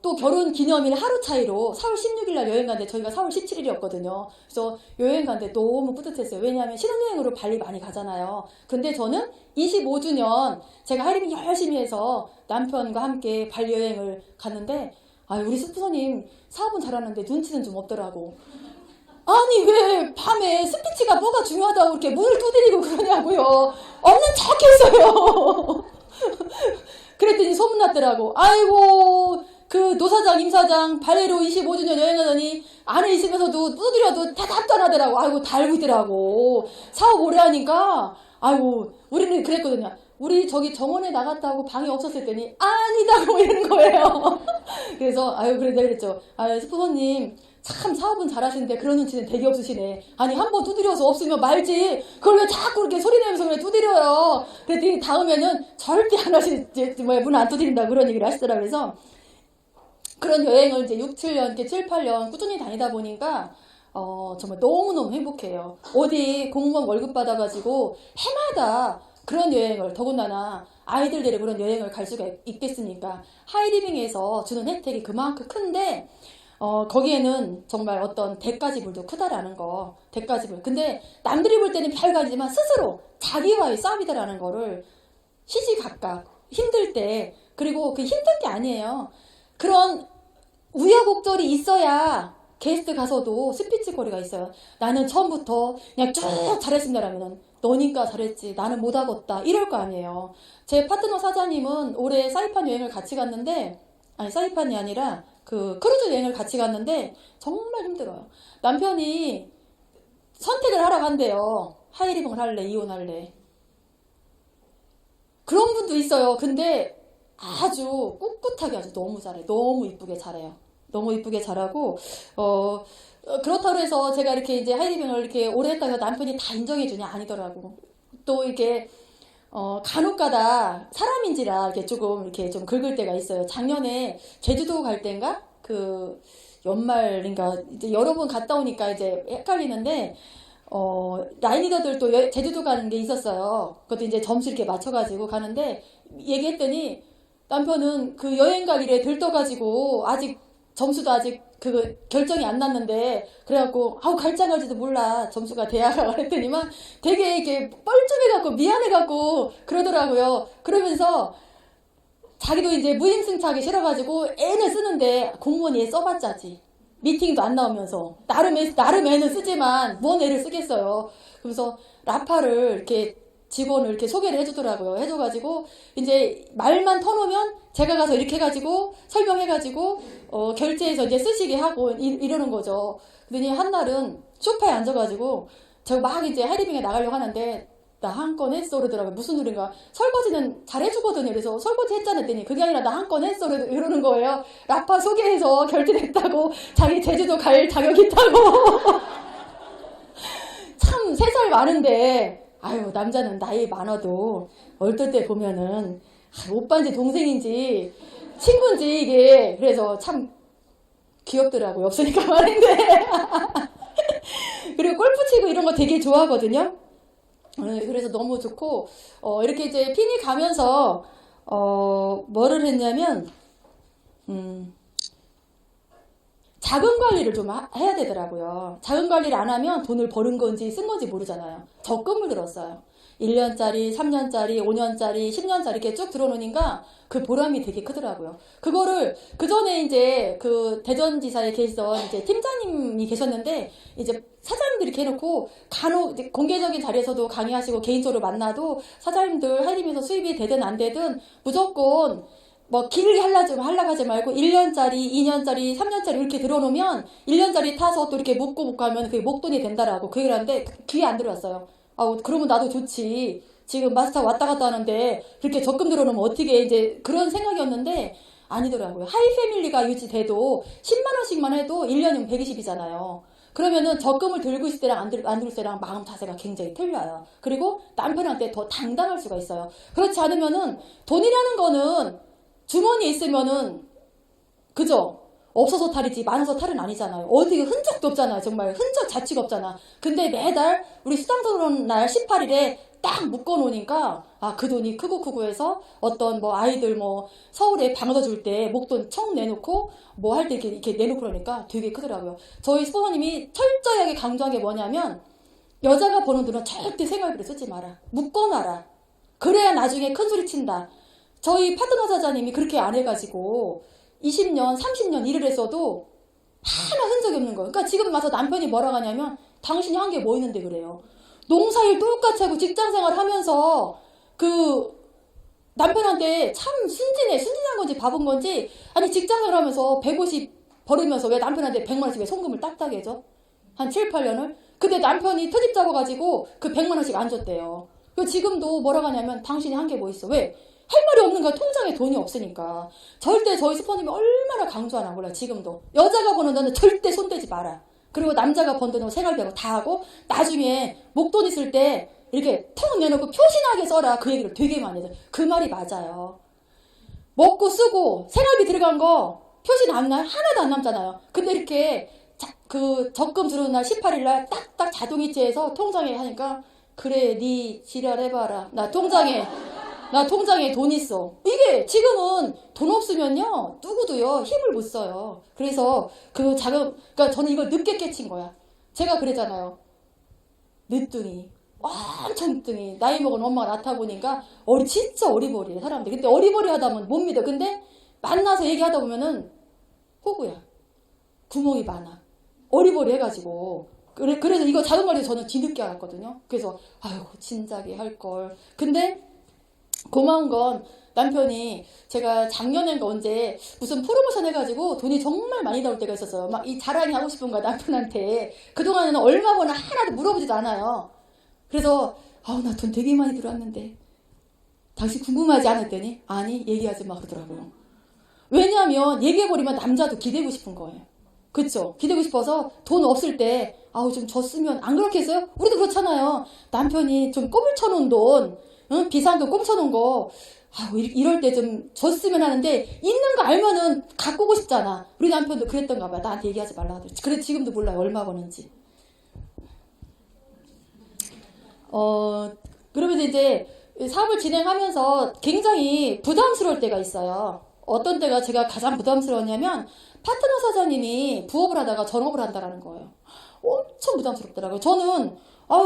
또 결혼 기념일 하루 차이로 4월 16일 날 여행 갔는데 저희가 4월 17일이었거든요. 그래서 여행 갔는데 너무 뿌듯했어요. 왜냐하면 신혼여행으로 발리 많이 가잖아요. 근데 저는 25주년 제가 하이리빙 열심히 해서 남편과 함께 발리 여행을 갔는데 우리 스푸서님 사업은 잘하는데 눈치는 좀 없더라고. 아니 왜 밤에 스피치가 뭐가 중요하다고 이렇게 문을 두드리고 그러냐고요. 없는 척 했어요. 그랬더니 소문났더라고. 아이고 그 노사장 임사장 발레로 25주년 여행하더니 안에 있으면서도 두드려도 대답도 안 하더라고. 아이고 다 알고 있더라고. 사업 오래 하니까 아이고 우리는 그랬거든요. 우리 저기 정원에 나갔다고 방이 없었을 때니 아니다고 이러는 거예요. 그래서 그래 내가 그랬죠. 스포서님 참 사업은 잘하시는데 그런 눈치는 되게 없으시네. 아니 한 번 두드려서 없으면 말지 그걸 왜 자꾸 이렇게 소리 내면서 왜 두드려요. 그랬더니 다음에는 절대 안 하시지 문 안 두드린다 그런 얘기를 하시더라고요. 그래서 그런 여행을 이제 6, 7년, 이렇게 7, 8년 꾸준히 다니다 보니까 정말 너무너무 행복해요. 어디 공무원 월급 받아가지고 해마다 그런 여행을, 더군다나 아이들 데리고 그런 여행을 갈 수가 있겠습니까? 하이리빙에서 주는 혜택이 그만큼 큰데 거기에는 정말 어떤 대가지불도 크다라는 거. 대가지불. 근데 남들이 볼 때는 별거 아니지만 스스로 자기와의 싸움이다라는 거를 시시각각 힘들 때, 그리고 그 힘든 게 아니에요. 그런 우여곡절이 있어야 게스트 가서도 스피치 거리가 있어요. 나는 처음부터 그냥 쭉 잘했습니다라면은 너니까 잘했지 나는 못하겠다 이럴 거 아니에요. 제 파트너 사장님은 올해 사이판 여행을 같이 갔는데, 아니 사이판이 아니라 그 크루즈 여행을 같이 갔는데 정말 힘들어요. 남편이 선택을 하라고 한대요. 하이리빙을 할래 이혼할래. 그런 분도 있어요. 근데 아주 꿋꿋하게 아주 너무 잘해. 너무 이쁘게 잘해요. 너무 이쁘게 잘하고 그렇다고 해서 제가 이렇게 이제 하이리빙을 이렇게 오래 했다고 해서 남편이 다 인정해주냐 아니더라고. 또 이렇게 간혹가다 사람인지라 이렇게 조금 이렇게 좀 긁을 때가 있어요. 작년에 제주도 갈 때인가 그 연말인가 이제 여러 번 갔다 오니까 이제 헷갈리는데 라인리더들 또 제주도 가는 게 있었어요. 그것도 이제 점수 이렇게 맞춰가지고 가는데 얘기했더니 남편은 그 여행 갈 일에 들떠가지고 아직 점수도 아직 그 결정이 안 났는데 그래갖고 갈지 안 갈지도 몰라 점수가 돼야가 그랬더니만 되게 이렇게 뻘쭘해갖고 미안해갖고 그러더라고요. 그러면서 자기도 이제 무임승차하기 싫어가지고 애는 쓰는데 공무원 얘 써봤자지 미팅도 안 나오면서 나름 애는 쓰지만 뭔 애를 쓰겠어요. 그래서 라파를 이렇게 직원을 이렇게 소개를 해주더라고요. 해줘가지고 이제 말만 터놓으면 제가 가서 이렇게 해가지고 설명해가지고 결제해서 이제 쓰시게 하고 이러는 거죠. 그러더니 한날은 소파에 앉아가지고 제가 막 이제 하이리빙에 나가려고 하는데 나 한 건 했어 그러더라고요. 무슨 소린가. 설거지는 잘 해주거든요. 그래서 설거지 했잖아 했더니 그게 아니라 나 한 건 했어 이러는 거예요. 라파 소개해서 결제됐다고 자기 제주도 갈 자격 있다고. 참 3살 많은데 아유 남자는 나이 많아도 어떨 때 보면은 오빠인지 동생인지 친구인지 이게 그래서 참 귀엽더라고요. 없으니까 말인데. 그리고 골프 치고 이런 거 되게 좋아하거든요. 그래서 너무 좋고 이렇게 이제 핀이 가면서 뭐를 했냐면 자금 관리를 좀 해야 되더라고요. 자금 관리를 안 하면 돈을 버는 건지 쓴 건지 모르잖아요. 적금을 들었어요. 1년짜리, 3년짜리, 5년짜리, 10년짜리 이렇게 쭉 들어놓으니까 그 보람이 되게 크더라고요. 그거를 그 전에 이제 그 대전지사에 계시던 이제 팀장님이 계셨는데 이제 사장님들이 이렇게 해놓고 간혹 이제 공개적인 자리에서도 강의하시고 개인적으로 만나도 사장님들 하이림에서 수입이 되든 안 되든 무조건 뭐 길게 하려고 하지 말고 1년짜리, 2년짜리, 3년짜리 이렇게 들어놓으면 1년짜리 타서 또 이렇게 묶고 하면 그게 목돈이 된다라고 그 얘기를 하는데 귀에 안 들어왔어요. 그러면 나도 좋지. 지금 마스터 왔다 갔다 하는데 그렇게 적금 들어놓으면 어떻게 이제 그런 생각이었는데 아니더라고요. 하이 패밀리가 유지돼도 10만 원씩만 해도 1년이면 120이잖아요. 그러면은 적금을 들고 있을 때랑 안 들고 때랑 마음 자세가 굉장히 틀려요. 그리고 남편한테 더 당당할 수가 있어요. 그렇지 않으면은 돈이라는 거는 주머니에 있으면은 그죠? 없어서 탈이지 많아서 탈은 아니잖아요. 어디 흔적도 없잖아요. 정말 흔적 자체가 없잖아. 근데 매달 우리 수당 들어오는 날 18일에 딱 묶어놓으니까 그 돈이 크고 해서 어떤 뭐 아이들 뭐 서울에 방 얻어줄 때 목돈 청 내놓고 뭐 할 때 이렇게 내놓고 그러니까 되게 크더라고요. 저희 스포너님이 철저하게 강조한 게 뭐냐면 여자가 버는 돈은 절대 생활비로 쓰지 마라. 묶어놔라. 그래야 나중에 큰 소리 친다. 저희 파트너 사장님이 그렇게 안 해가지고 20년, 30년 일을 했어도 하나 흔적이 없는 거예요. 그러니까 지금 와서 남편이 뭐라고 하냐면 당신이 한 게 뭐 있는데 그래요. 농사일 똑같이 하고 직장생활 하면서 그 남편한테 참 순진한 건지 바본 건지 아니 직장생활 하면서 150 벌으면서 왜 남편한테 100만 원씩 왜 송금을 딱딱 해줘? 한 7, 8년을? 근데 남편이 트집 잡아가지고 그 100만 원씩 안 줬대요. 지금도 뭐라고 하냐면 당신이 한 게 뭐 있어? 왜? 할 말이 없는 거야. 통장에 돈이 없으니까. 절대 저희 스포님이 얼마나 강조하나 몰라. 지금도. 여자가 버는 돈은 절대 손대지 마라. 그리고 남자가 번 돈은 생활비로 다 하고 나중에 목돈 있을 때 이렇게 턱 내놓고 표시나게 써라. 그 얘기를 되게 많이 해요. 그 말이 맞아요. 먹고 쓰고 생활비 들어간 거 표시 남나요? 하나도 안 남잖아요. 근데 이렇게 그 적금 들어오는 날 18일 날 딱딱 자동이체해서 통장에 하니까 그래 니 지랄해봐라. 나 통장에 돈 있어. 이게 지금은 돈 없으면요 누구도요 힘을 못 써요. 그래서 그 자금 그러니까 저는 이걸 늦게 깨친 거야. 제가 그랬잖아요. 늦둥이 엄청 늦둥이 나이 먹은 엄마가 낳다 보니까 진짜 어리버리해 사람들. 근데 어리버리하다 보면 못 믿어. 근데 만나서 얘기하다 보면은 호구야. 구멍이 많아. 어리버리해가지고 그래서 이거 자금 관리 저는 뒤늦게 알았거든요. 그래서 아이고 진작에 할걸. 근데 고마운 건 남편이 제가 작년인가 언제 무슨 프로모션 해가지고 돈이 정말 많이 나올 때가 있었어요. 막 이 자랑이 하고 싶은 거야 남편한테. 그동안에는 얼마 버나 하나도 물어보지도 않아요. 그래서 나 돈 되게 많이 들어왔는데 당신 궁금하지 않았더니 아니 얘기하지 마 그러더라고요. 왜냐하면 얘기해버리면 남자도 기대고 싶은 거예요. 그쵸? 기대고 싶어서 돈 없을 때 좀 줬으면 안 그렇게 했어요? 우리도 그렇잖아요. 남편이 좀 꿈을 쳐놓은 돈 비상금 꽁쳐놓은 거 이럴 때 좀 줬으면 하는데 있는 거 알면은 갖고 오고 싶잖아. 우리 남편도 그랬던가 봐. 나한테 얘기하지 말라 하더니. 그래 지금도 몰라요. 얼마 버는지. 그러면서 이제 사업을 진행하면서 굉장히 부담스러울 때가 있어요. 어떤 때가 제가 가장 부담스러웠냐면 파트너 사장님이 부업을 하다가 전업을 한다라는 거예요. 엄청 부담스럽더라고요. 저는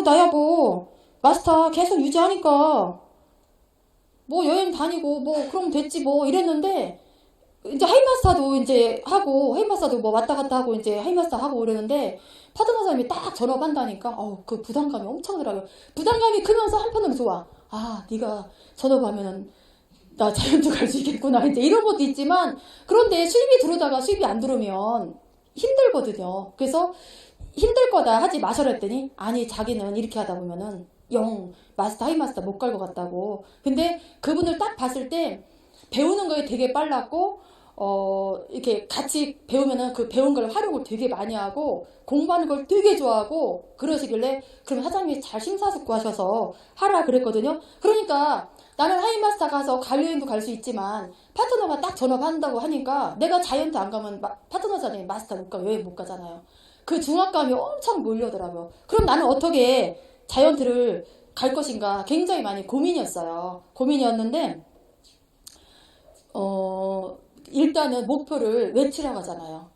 나야 뭐 마스터 계속 유지하니까 뭐 여행 다니고 뭐 그럼 됐지 뭐 이랬는데 이제 하이마스터도 이제 하고 하이마스터도 뭐 왔다 갔다 하고 이제 하이마스터 하고 이러는데 파트너 사장님이 딱 전업한다니까 그 부담감이 엄청 더라고요. 부담감이 크면서 한편으로 좋아. 아, 네가 전업하면은 나 자연투 갈 수 있겠구나. 이제 이런 것도 있지만, 그런데 수입이 들어오다가 수입이 안 들어오면 힘들거든요. 그래서 힘들 거다 하지 마셔라 했더니, 아니, 자기는 이렇게 하다 보면은 영 마스터, 하이마스터 못 갈 것 같다고. 근데 그분을 딱 봤을 때 배우는 거에 되게 빨랐고, 이렇게 같이 배우면은 그 배운 걸 활용을 되게 많이 하고, 공부하는 걸 되게 좋아하고, 그러시길래, 그럼 사장님이 잘 심사숙고하셔서 하라 그랬거든요. 그러니까, 나는 하이마스터 가서 가을여행도 갈 수 있지만 파트너가 딱 전업한다고 하니까 내가 자이언트 안 가면 파트너잖아요. 마스터 못 가고 여행 못 가잖아요. 그 중압감이 엄청 몰려더라고요. 그럼 나는 어떻게 자이언트를 갈 것인가 굉장히 많이 고민이었어요. 고민이었는데 일단은 목표를 외치라고 하잖아요.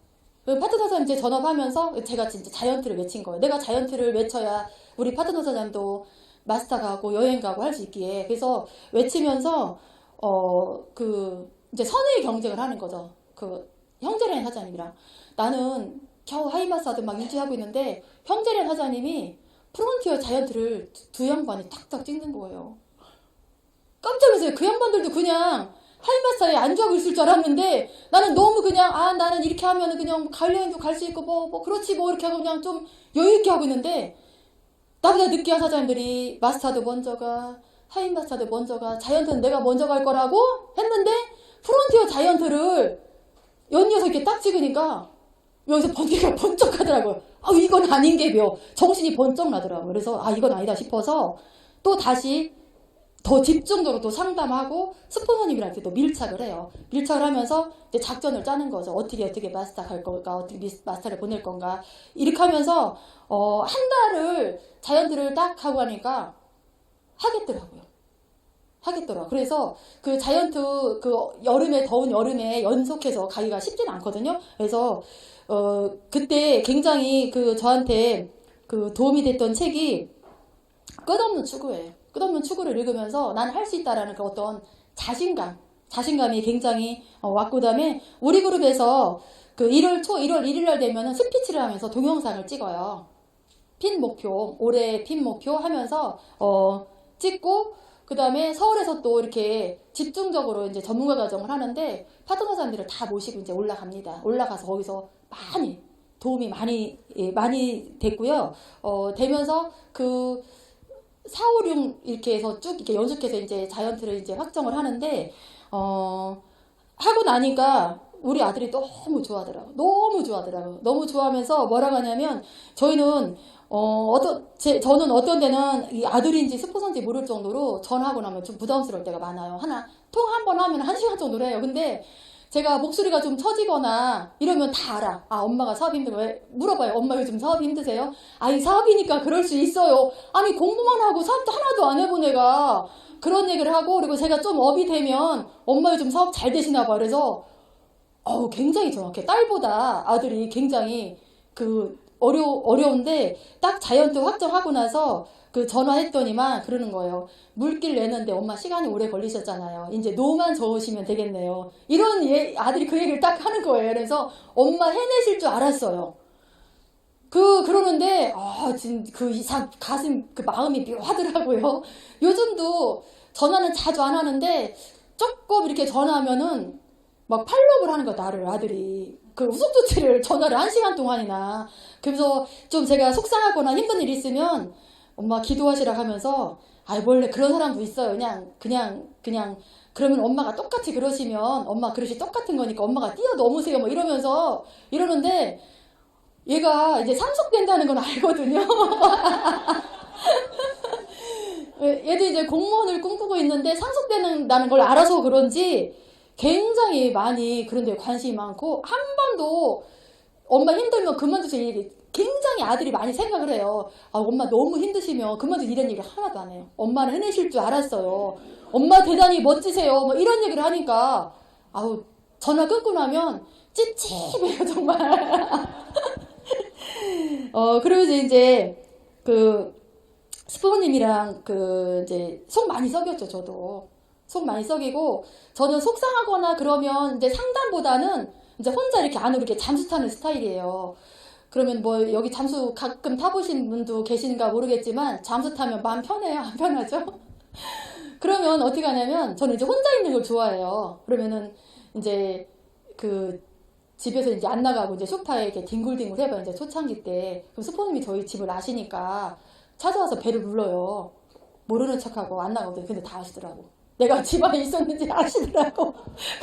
파트너 사장님 이제 전업하면서 제가 진짜 자이언트를 외친 거예요. 내가 자이언트를 외쳐야 우리 파트너 사장님도 마스터 가고 여행 가고 할 수 있기에. 그래서 외치면서 이제 선의 경쟁을 하는 거죠. 그 형제連사장님이랑 나는 겨우 하이마스터도 막 유지하고 있는데 형제連사장님이 프론티어 자이언트를 두 양반이 탁탁 찍는 거예요. 깜짝 놀랐어요. 그 양반들도 그냥 하이마스터에 안주하고 있을 줄 알았는데 나는 너무 그냥 나는 이렇게 하면은 그냥 가을 여행도 갈 수 있고 뭐 그렇지 뭐 이렇게 하고 그냥 좀 여유 있게 하고 있는데 나보다 늦게 한 사장님들이 마스터도 먼저 가, 하이마스터도 먼저 가, 자이언트는 내가 먼저 갈 거라고 했는데 프론티어 자이언트를 연이어서 이렇게 딱 찍으니까 여기서 번개가 번쩍 하더라고요. 이건 아닌 게며 정신이 번쩍 나더라고요. 그래서 이건 아니다 싶어서 또 다시 더 집중적으로 또 상담하고 스폰서님이랑 또 밀착을 해요. 밀착을 하면서 이제 작전을 짜는 거죠. 어떻게 마스터 갈 건가, 어떻게 마스터를 보낼 건가. 이렇게 하면서 한 달을 자이언트를 딱 하고 하니까 하겠더라고요. 그래서 그 자이언트 그 여름에 더운 여름에 연속해서 가기가 쉽진 않거든요. 그래서 그때 굉장히 그 저한테 그 도움이 됐던 책이 끝없는 추구예요. 끝없는 추구를 읽으면서 난 할 수 있다라는 그 어떤 자신감이 굉장히 왔고, 그다음에 우리 그룹에서 그 1월 1일 날 되면은 스피치를 하면서 동영상을 찍어요. 올해 핀 목표 하면서 찍고, 그다음에 서울에서 또 이렇게 집중적으로 이제 전문가 과정을 하는데 파트너 사람들을 다 모시고 이제 올라갑니다. 올라가서 거기서 많이 도움이 많이 됐고요. 되면서 그 4, 5, 6 이렇게 해서 쭉 이렇게 연속해서 이제 자이언트를 이제 확정을 하는데 하고 나니까 우리 아들이 너무 좋아하더라고. 너무 좋아하면서 뭐라고 하냐면 저희는 저는 어떤 데는 이 아들인지 스폰서인지 모를 정도로 전화하고 나면 좀 부담스러울 때가 많아요. 통 한 번 하면 1시간 정도로 해요. 근데 제가 목소리가 좀 처지거나 이러면 다 알아. 엄마가 사업이 힘들어. 왜? 물어봐요. 엄마 요즘 사업이 힘드세요? 사업이니까 그럴 수 있어요. 아니, 공부만 하고 사업도 하나도 안 해본 애가 그런 얘기를 하고, 그리고 제가 좀 업이 되면 엄마 요즘 사업 잘 되시나 봐. 그래서 굉장히 정확해. 딸보다 아들이 굉장히 어려운데 딱 자이언트 확정하고 나서 그 전화했더니만 그러는 거예요. 물길 내는데 엄마 시간이 오래 걸리셨잖아요. 이제 노만 저으시면 되겠네요. 이런 아들이 그 얘기를 딱 하는 거예요. 그래서 엄마 해내실 줄 알았어요. 그러는데 가슴 마음이 묘하더라고요. 요즘도 전화는 자주 안 하는데 조금 이렇게 전화하면은 막 팔로우를 하는 거야, 나를, 아들이. 그 우석조치를 전화를 1시간 동안이나. 그래서 좀 제가 속상하거나 힘든 일 있으면 엄마 기도하시라 하면서, 원래 그런 사람도 있어요. 그냥, 그러면 엄마가 똑같이 그러시면 엄마 그릇이 똑같은 거니까 엄마가 뛰어넘으세요. 뭐 이러는데 얘가 이제 상속된다는 건 알거든요. 얘도 이제 공무원을 꿈꾸고 있는데 상속된다는 걸 알아서 그런지 굉장히 많이 그런 데 관심이 많고, 한 번도 엄마 힘들면 그만두세요 얘기 굉장히 아들이 많이 생각을 해요. 엄마 너무 힘드시면 그만두 이런 얘기를 하나도 안 해요. 엄마는 해내실 줄 알았어요. 엄마 대단히 멋지세요. 뭐 이런 얘기를 하니까 전화 끊고 나면 찝찝해요 정말. 그러면서 이제 그 스포님이랑 이제 속 많이 썩였죠. 저도 속 많이 썩이고, 저는 속상하거나 그러면 이제 상담보다는 이제 혼자 이렇게 안으로 이렇게 잠수 타는 스타일이에요. 그러면 뭐 여기 잠수 가끔 타보신 분도 계신가 모르겠지만 잠수 타면 마음 편해요? 안 편하죠? 그러면 어떻게 하냐면 저는 이제 혼자 있는 걸 좋아해요. 그러면은 이제 그 집에서 이제 안 나가고 이제 소파에 이렇게 뒹굴뒹굴 해봐요. 이제 초창기 때. 그럼 스포님이 저희 집을 아시니까 찾아와서 배를 눌러요. 모르는 척하고 안 나가거든요. 근데 다 아시더라고. 내가 집안에 있었는지 아시더라고.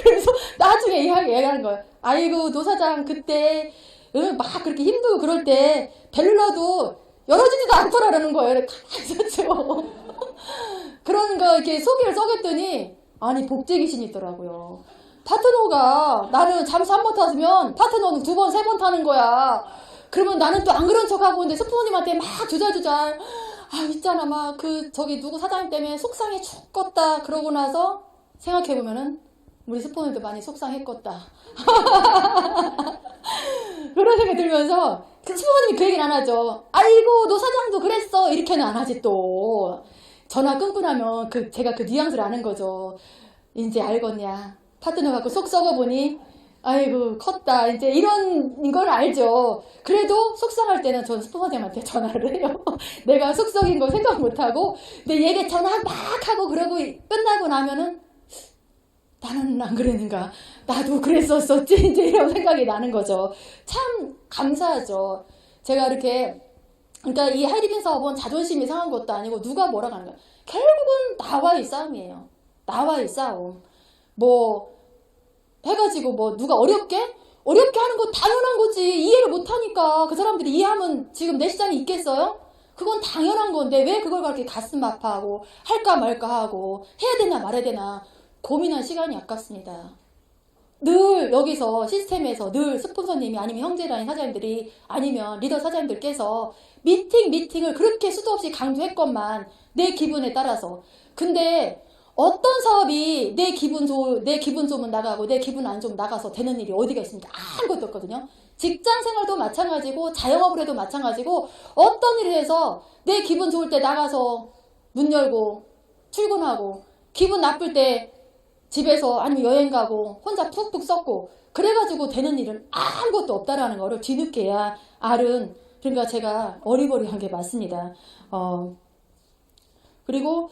그래서 나중에 얘기하는 거예요. 아이고, 노사장 그때 막 그렇게 힘들고 그럴 때 벨라도 열어주지도 않더라라는 거예요. 가만히 있었죠. 그런 거 이렇게 소개를 써겠더니 아니 복제 귀신이 있더라고요. 파트너가 나는 잠수 한 번 탔으면 파트너는 두 번, 세 번 타는 거야. 그러면 나는 또 안 그런 척하고 근데 스프모님한테 막 주잘주잘 아 있잖아 막 그 저기 누구 사장님 때문에 속상해 죽겠다 그러고 나서 생각해보면은 우리 스프모님도 많이 속상했겠다. 그런 생각이 들면서 스프모님이 그 얘기는 안 하죠. 아이고 노 사장도 그랬어 이렇게는 안 하지 또. 전화 끊고 나면 제가 그 뉘앙스를 아는 거죠. 이제 알겠냐. 파트너 갖고 속 썩어보니 아이고 컸다 이제 이런 걸 알죠. 그래도 속상할 때는 전 스포머님한테 전화를 해요. 내가 속 썩인 거 생각 못하고 근데 얘기 전화 막 하고 그러고 끝나고 나면은 나는 안 그랬는가 나도 그랬었었지 이제 이런 생각이 나는 거죠. 참 감사하죠. 제가 이렇게 그러니까 이 하이리빙 사업은 자존심이 상한 것도 아니고 누가 뭐라고 하는 거야. 결국은 나와의 싸움이에요. 나와의 싸움. 뭐 해가지고 뭐 누가 어렵게 하는 거 당연한 거지. 이해를 못하니까 그 사람들이 이해하면 지금 내 시장이 있겠어요? 그건 당연한 건데 왜 그걸 그렇게 가슴 아파하고 할까 말까 하고 해야 되나 말아야 되나 고민한 시간이 아깝습니다. 늘 여기서 시스템에서 늘 스폰서님이 아니면 형제라인 사장님들이 아니면 리더 사장님들께서 미팅을 그렇게 수도 없이 강조했건만 내 기분에 따라서 근데 어떤 사업이 내 기분 좋으면 나가고 내 기분 안 좋으면 나가서 되는 일이 어디가 있습니까? 아무것도 없거든요. 직장 생활도 마찬가지고 자영업을 해도 마찬가지고 어떤 일을 해서 내 기분 좋을 때 나가서 문 열고 출근하고 기분 나쁠 때 집에서 아니면 여행 가고 혼자 푹푹 썩고 그래가지고 되는 일은 아무것도 없다라는 거를 뒤늦게야 알은 그러니까 제가 어리버리한 게 맞습니다. 그리고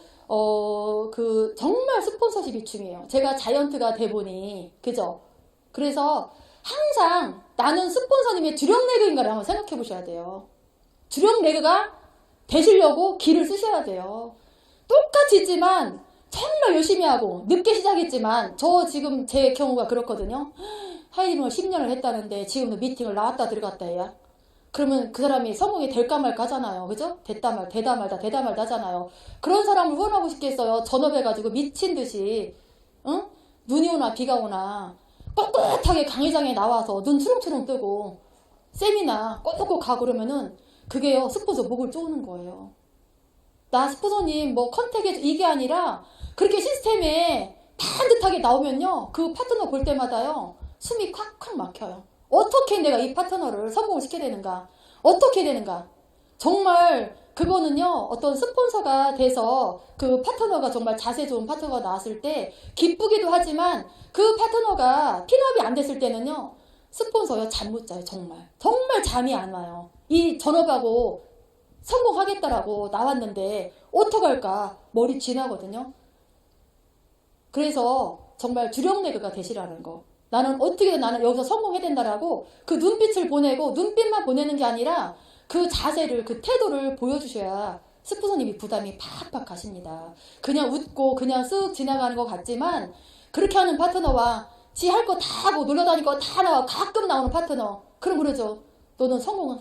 정말 스폰서십이 중요해요. 제가 자이언트가 돼 보니 그죠? 그래서 항상 나는 스폰서님의 주력 레그인가를 한번 생각해 보셔야 돼요. 주력 레그가 되시려고 길을 쓰셔야 돼요. 똑같이 있지만 정말 열심히 하고 늦게 시작했지만 저 지금 제 경우가 그렇거든요. 하이딩을 10년을 했다는데 지금도 미팅을 나왔다 들어갔다 해야 그러면 그 사람이 성공이 될까 말까 하잖아요. 그죠? 되다 말다 하잖아요. 그런 사람을 후원하고 싶겠어요. 전업해가지고 미친 듯이 응? 눈이 오나 비가 오나 꿋꿋하게 강의장에 나와서 눈 추렁추렁 뜨고 세미나 꼭꼭 가고 그러면은 그게요 스폰서 목을 쪼는 거예요. 나 스폰서님 뭐 컨택에 이게 아니라 그렇게 시스템에 반듯하게 나오면요 그 파트너 볼 때마다요 숨이 콱콱 막혀요. 어떻게 내가 이 파트너를 성공을 시켜야 되는가? 어떻게 되는가? 정말 그거는요 어떤 스폰서가 돼서 그 파트너가 정말 자세 좋은 파트너가 나왔을 때 기쁘기도 하지만 그 파트너가 핀업이 안 됐을 때는요 스폰서요 잠 못 자요. 정말 잠이 안 와요. 이 전업하고 성공하겠다라고 나왔는데 어떡할까 머리 쥐나거든요. 그래서 정말 주력 레그가 되시라는 거. 나는 어떻게든 나는 여기서 성공해야 된다라고 그 눈빛을 보내고 눈빛만 보내는 게 아니라 그 자세를 그 태도를 보여주셔야 스폰서님이 부담이 팍팍 가십니다. 그냥 웃고 그냥 쓱 지나가는 것 같지만 그렇게 하는 파트너와 지 할 거 다 하고 놀러다닐 거 다 나와 가끔 나오는 파트너 그럼 그러죠. 너는 성공은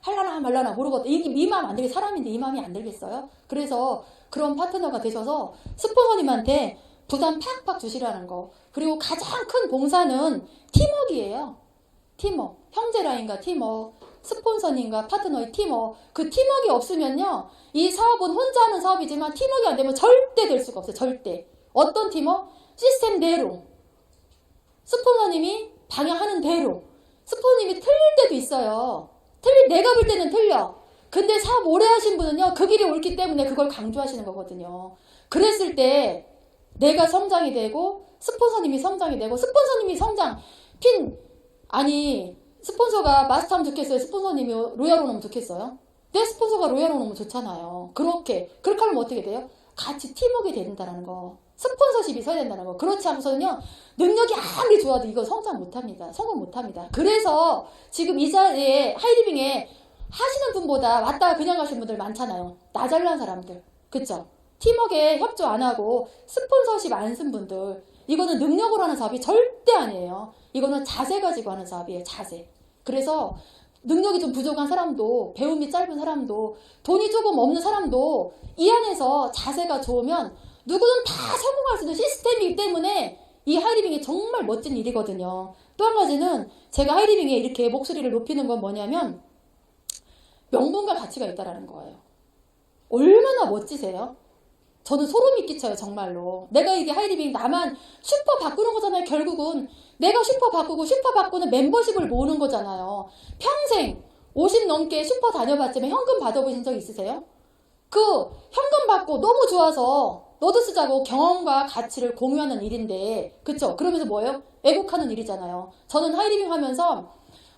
할라나 말라나 모르거든. 이 마음 안 들게 사람인데 이 마음이 안 들겠어요? 그래서 그런 파트너가 되셔서 스폰서님한테 부담 팍팍 주시라는 거. 그리고 가장 큰 봉사는 팀워크예요. 팀워크. 형제 라인과 팀워크. 스폰서님과 파트너의 팀워크. 그 팀워크가 없으면요. 이 사업은 혼자 하는 사업이지만 팀워크가 안 되면 절대 될 수가 없어요. 절대. 어떤 팀워크? 시스템대로. 스폰서님이 방향하는 대로. 스폰서님이 틀릴 때도 있어요. 내가 볼 때는 틀려. 근데 사업 오래 하신 분은요. 그 길이 옳기 때문에 그걸 강조하시는 거거든요. 그랬을 때 내가 성장이 되고 스폰서님이 성장이 되고 스폰서님이 성장 스폰서가 마스터하면 좋겠어요? 스폰서님이 로얄 오면 좋겠어요? 내 스폰서가 로얄 오면 좋잖아요. 그렇게 하면 어떻게 돼요? 같이 팀워크가 된다는 거. 스폰서십이 서야 된다는 거. 그렇지 않고서는요, 능력이 아무리 좋아도 이거 성장 못합니다. 성공 못합니다. 그래서 지금 이 자리에 하이리빙에 하시는 분보다 왔다가 그냥 가신 분들 많잖아요. 나 잘난 사람들. 그쵸? 팀워크에 협조 안 하고 스폰서십 안 쓴 분들. 이거는 능력으로 하는 사업이 절대 아니에요. 이거는 자세 가지고 하는 사업이에요. 자세. 그래서 능력이 좀 부족한 사람도, 배움이 짧은 사람도, 돈이 조금 없는 사람도 이 안에서 자세가 좋으면 누구든 다 성공할 수 있는 시스템이기 때문에 이 하이리빙이 정말 멋진 일이거든요. 또 한 가지는 제가 하이리빙에 이렇게 목소리를 높이는 건 뭐냐면 명분과 가치가 있다는 거예요. 얼마나 멋지세요? 저는 소름이 끼쳐요, 정말로. 내가 이게 하이리빙 나만 슈퍼 바꾸는 거잖아요, 결국은. 내가 슈퍼 바꾸고 슈퍼 바꾸는 멤버십을 모으는 거잖아요. 평생 50 넘게 슈퍼 다녀봤지만 현금 받아보신 적 있으세요? 그 현금 받고 너무 좋아서 너도 쓰자고 경험과 가치를 공유하는 일인데, 그쵸? 그러면서 뭐예요? 애국하는 일이잖아요. 저는 하이리빙 하면서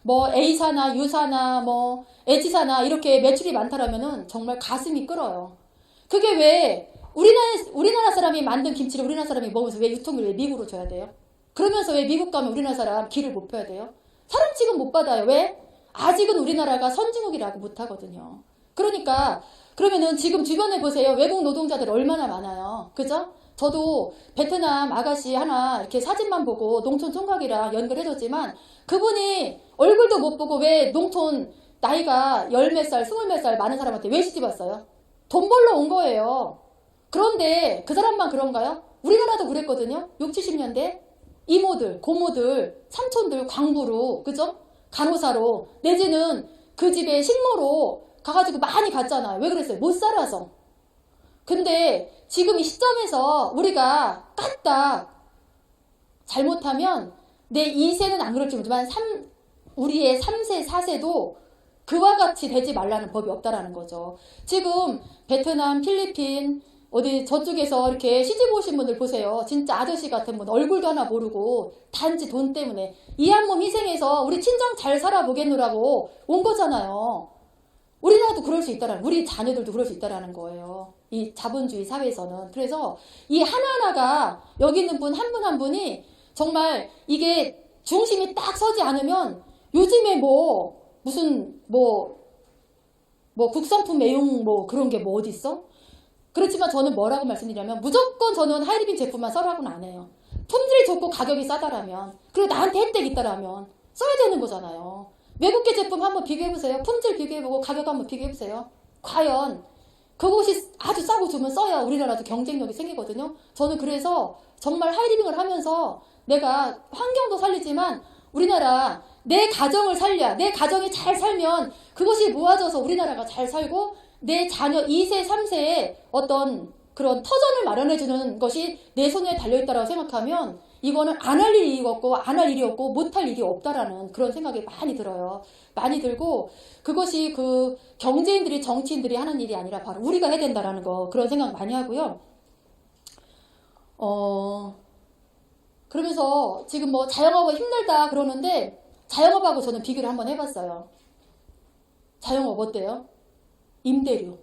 뭐 A사나 U사나 뭐 H사나 이렇게 매출이 많다라면은 정말 가슴이 끓어요. 그게 왜 우리나라 사람이 만든 김치를 우리나라 사람이 먹으면서 왜 유통을 왜 미국으로 줘야 돼요? 그러면서 왜 미국 가면 우리나라 사람 길을 못 펴야 돼요? 사람 취급 못 받아요. 왜? 아직은 우리나라가 선진국이라고 못하거든요. 그러니까 그러면은 지금 주변에 보세요. 외국 노동자들 얼마나 많아요. 그죠? 저도 베트남 아가씨 하나 이렇게 사진만 보고 농촌 총각이랑 연결해줬지만 그분이 얼굴도 못 보고 왜 농촌 나이가 열 몇 살, 스물 몇 살 많은 사람한테 왜 시집 왔어요? 돈 벌러 온 거예요. 그런데 그 사람만 그런가요? 우리나라도 그랬거든요. 6, 70년대 이모들, 고모들, 삼촌들 광부로, 그죠? 간호사로 내지는 그 집에 식모로 가가지고 많이 갔잖아요. 왜 그랬어요? 못 살아서. 근데 지금 이 시점에서 우리가 까딱 잘못하면 내 2세는 안 그럴지 모르지만 우리의 3세, 4세도 그와 같이 되지 말라는 법이 없다라는 거죠. 지금 베트남, 필리핀 어디 저쪽에서 이렇게 시집 오신 분들 보세요. 진짜 아저씨 같은 분 얼굴도 하나 모르고 단지 돈 때문에 이 한 몸 희생해서 우리 친정 잘 살아보겠노라고 온 거잖아요. 우리나라도 그럴 수 있다라는, 우리 자녀들도 그럴 수 있다라는 거예요. 이 자본주의 사회에서는. 그래서 이 하나하나가 여기 있는 분 한 분 한 분이 정말 이게 중심이 딱 서지 않으면 요즘에 무슨 국산품 애용 그런 게 어디 있어? 그렇지만 저는 뭐라고 말씀드리냐면 무조건 저는 하이리빙 제품만 써라고는 안 해요. 품질이 좋고 가격이 싸다라면, 그리고 나한테 혜택이 있다라면 써야 되는 거잖아요. 외국계 제품 한번 비교해보세요. 품질 비교해보고 가격 한번 비교해보세요. 과연 그것이 아주 싸고 좋으면 써야 우리나라도 경쟁력이 생기거든요. 저는 그래서 정말 하이리빙을 하면서 내가 환경도 살리지만 우리나라 내 가정을 살려, 내 가정이 잘 살면 그것이 모아져서 우리나라가 잘 살고 내 자녀 2세, 3세에 어떤 그런 터전을 마련해주는 것이 내 손에 달려있다고 생각하면 이거는 안 할 일이 없고 안 할 일이 없고 못할 일이 없다라는 그런 생각이 많이 들어요. 많이 들고 그것이 그 경제인들이 정치인들이 하는 일이 아니라 바로 우리가 해야 된다라는 거, 그런 생각 많이 하고요. 그러면서 지금 자영업은 힘들다 그러는데 자영업하고 저는 비교를 한번 해봤어요. 자영업 어때요? 임대료,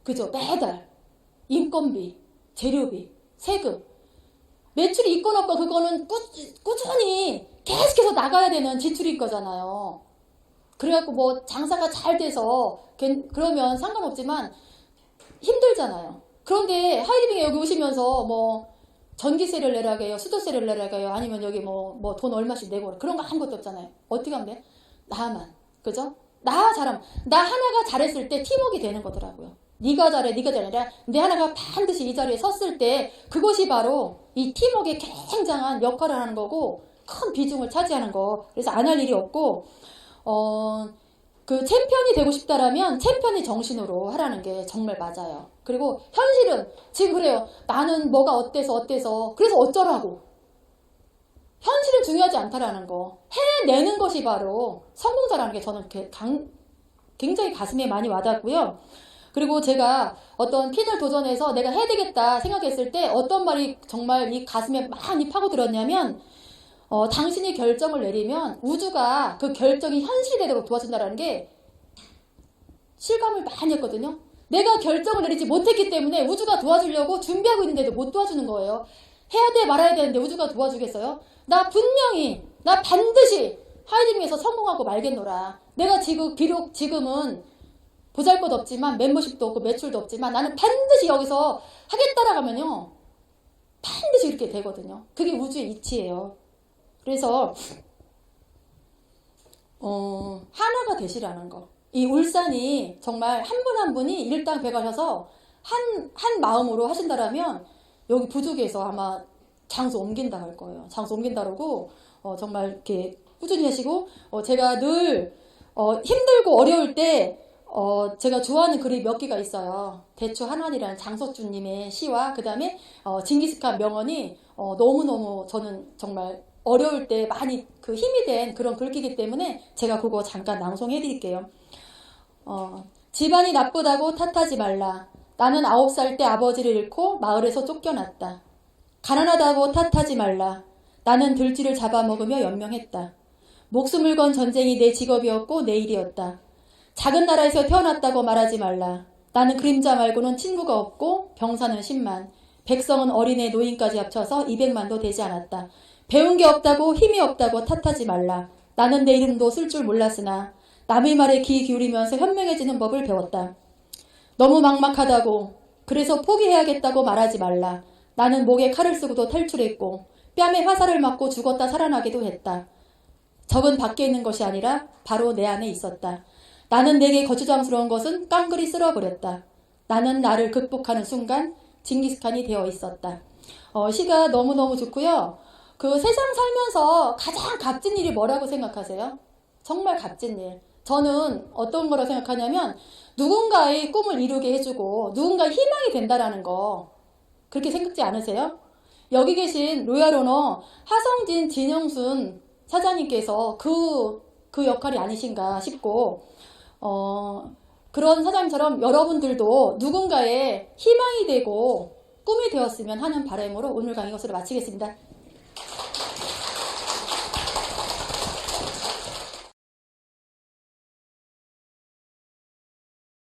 그죠? 매달 인건비, 재료비, 세금, 매출이 있건 없건 그거는 꾸준히 계속해서 나가야 되는 지출일 거잖아요. 그래갖고 장사가 잘 돼서 그러면 상관없지만 힘들잖아요. 그런데 하이리빙에 여기 오시면서 전기세를 내라고 해요, 수도세를 내라고 해요, 아니면 여기 돈 얼마씩 내고 그런 거 아무것도 없잖아요. 어떻게 하면 돼? 나만, 그죠? 나 잘하면, 나 하나가 잘했을 때 팀워크가 되는 거더라고요. 네가 잘해, 네가 잘해. 내 하나가 반드시 이 자리에 섰을 때 그것이 바로 이 팀워크의 굉장한 역할을 하는 거고 큰 비중을 차지하는 거. 그래서 안 할 일이 없고 그 챔피언이 되고 싶다라면 챔피언의 정신으로 하라는 게 정말 맞아요. 그리고 현실은 지금 그래요. 나는 뭐가 어때서 그래서 어쩌라고. 현실은 중요하지 않다라는 거. 해내는 것이 바로 성공자라는 게 저는 굉장히 가슴에 많이 와닿고요. 그리고 제가 어떤 핀을 도전해서 내가 해야 되겠다 생각했을 때 어떤 말이 정말 이 가슴에 많이 파고들었냐면 당신이 결정을 내리면 우주가 그 결정이 현실이 되도록 도와준다는 게 실감을 많이 했거든요. 내가 결정을 내리지 못했기 때문에 우주가 도와주려고 준비하고 있는데도 못 도와주는 거예요. 해야 돼 말아야 되는데 우주가 도와주겠어요? 나 반드시 하이딩에서 성공하고 말겠노라. 내가 비록 지금은 보잘것없지만 멤버십도 없고 매출도 없지만 나는 반드시 여기서 하겠다라고 하면요. 반드시 이렇게 되거든요. 그게 우주의 이치예요. 그래서 하나가 되시라는 거. 이 울산이 정말 한 분 한 분이 일당백하셔서 한 마음으로 하신다라면 여기 부족에서 아마 장소 옮긴다 할 거예요. 장소 옮긴다라고 정말 이렇게 꾸준히 하시고 제가 늘 힘들고 어려울 때 제가 좋아하는 글이 몇 개가 있어요. 대추 한환이라는 장석주님의 시와 그 다음에 징기스칸 명언이 너무너무 저는 정말 어려울 때 많이 그 힘이 된 그런 글귀이기 때문에 제가 그거 잠깐 낭송해 드릴게요. 집안이 나쁘다고 탓하지 말라. 나는 9살 때 아버지를 잃고 마을에서 쫓겨났다. 가난하다고 탓하지 말라. 나는 들쥐를 잡아먹으며 연명했다. 목숨을 건 전쟁이 내 직업이었고 내 일이었다. 작은 나라에서 태어났다고 말하지 말라. 나는 그림자 말고는 친구가 없고 병사는 10만, 백성은 어린애 노인까지 합쳐서 200만도 되지 않았다. 배운 게 없다고 힘이 없다고 탓하지 말라. 나는 내 이름도 쓸 줄 몰랐으나 남의 말에 귀 기울이면서 현명해지는 법을 배웠다. 너무 막막하다고 그래서 포기해야겠다고 말하지 말라. 나는 목에 칼을 쓰고도 탈출했고 뺨에 화살을 맞고 죽었다 살아나기도 했다. 적은 밖에 있는 것이 아니라 바로 내 안에 있었다. 나는 내게 거추장스러운 것은 깡그리 쓸어버렸다. 나는 나를 극복하는 순간 징기스칸이 되어 있었다. 시가 너무너무 좋고요. 그 세상 살면서 가장 값진 일이 뭐라고 생각하세요? 정말 값진 일. 저는 어떤 거라고 생각하냐면 누군가의 꿈을 이루게 해주고 누군가의 희망이 된다라는 거 그렇게 생각지 않으세요? 여기 계신 로얄오너 하성진 진영순 사장님께서 그 역할이 아니신가 싶고 그런 사장님처럼 여러분들도 누군가의 희망이 되고 꿈이 되었으면 하는 바람으로 오늘 강의 것으로 마치겠습니다.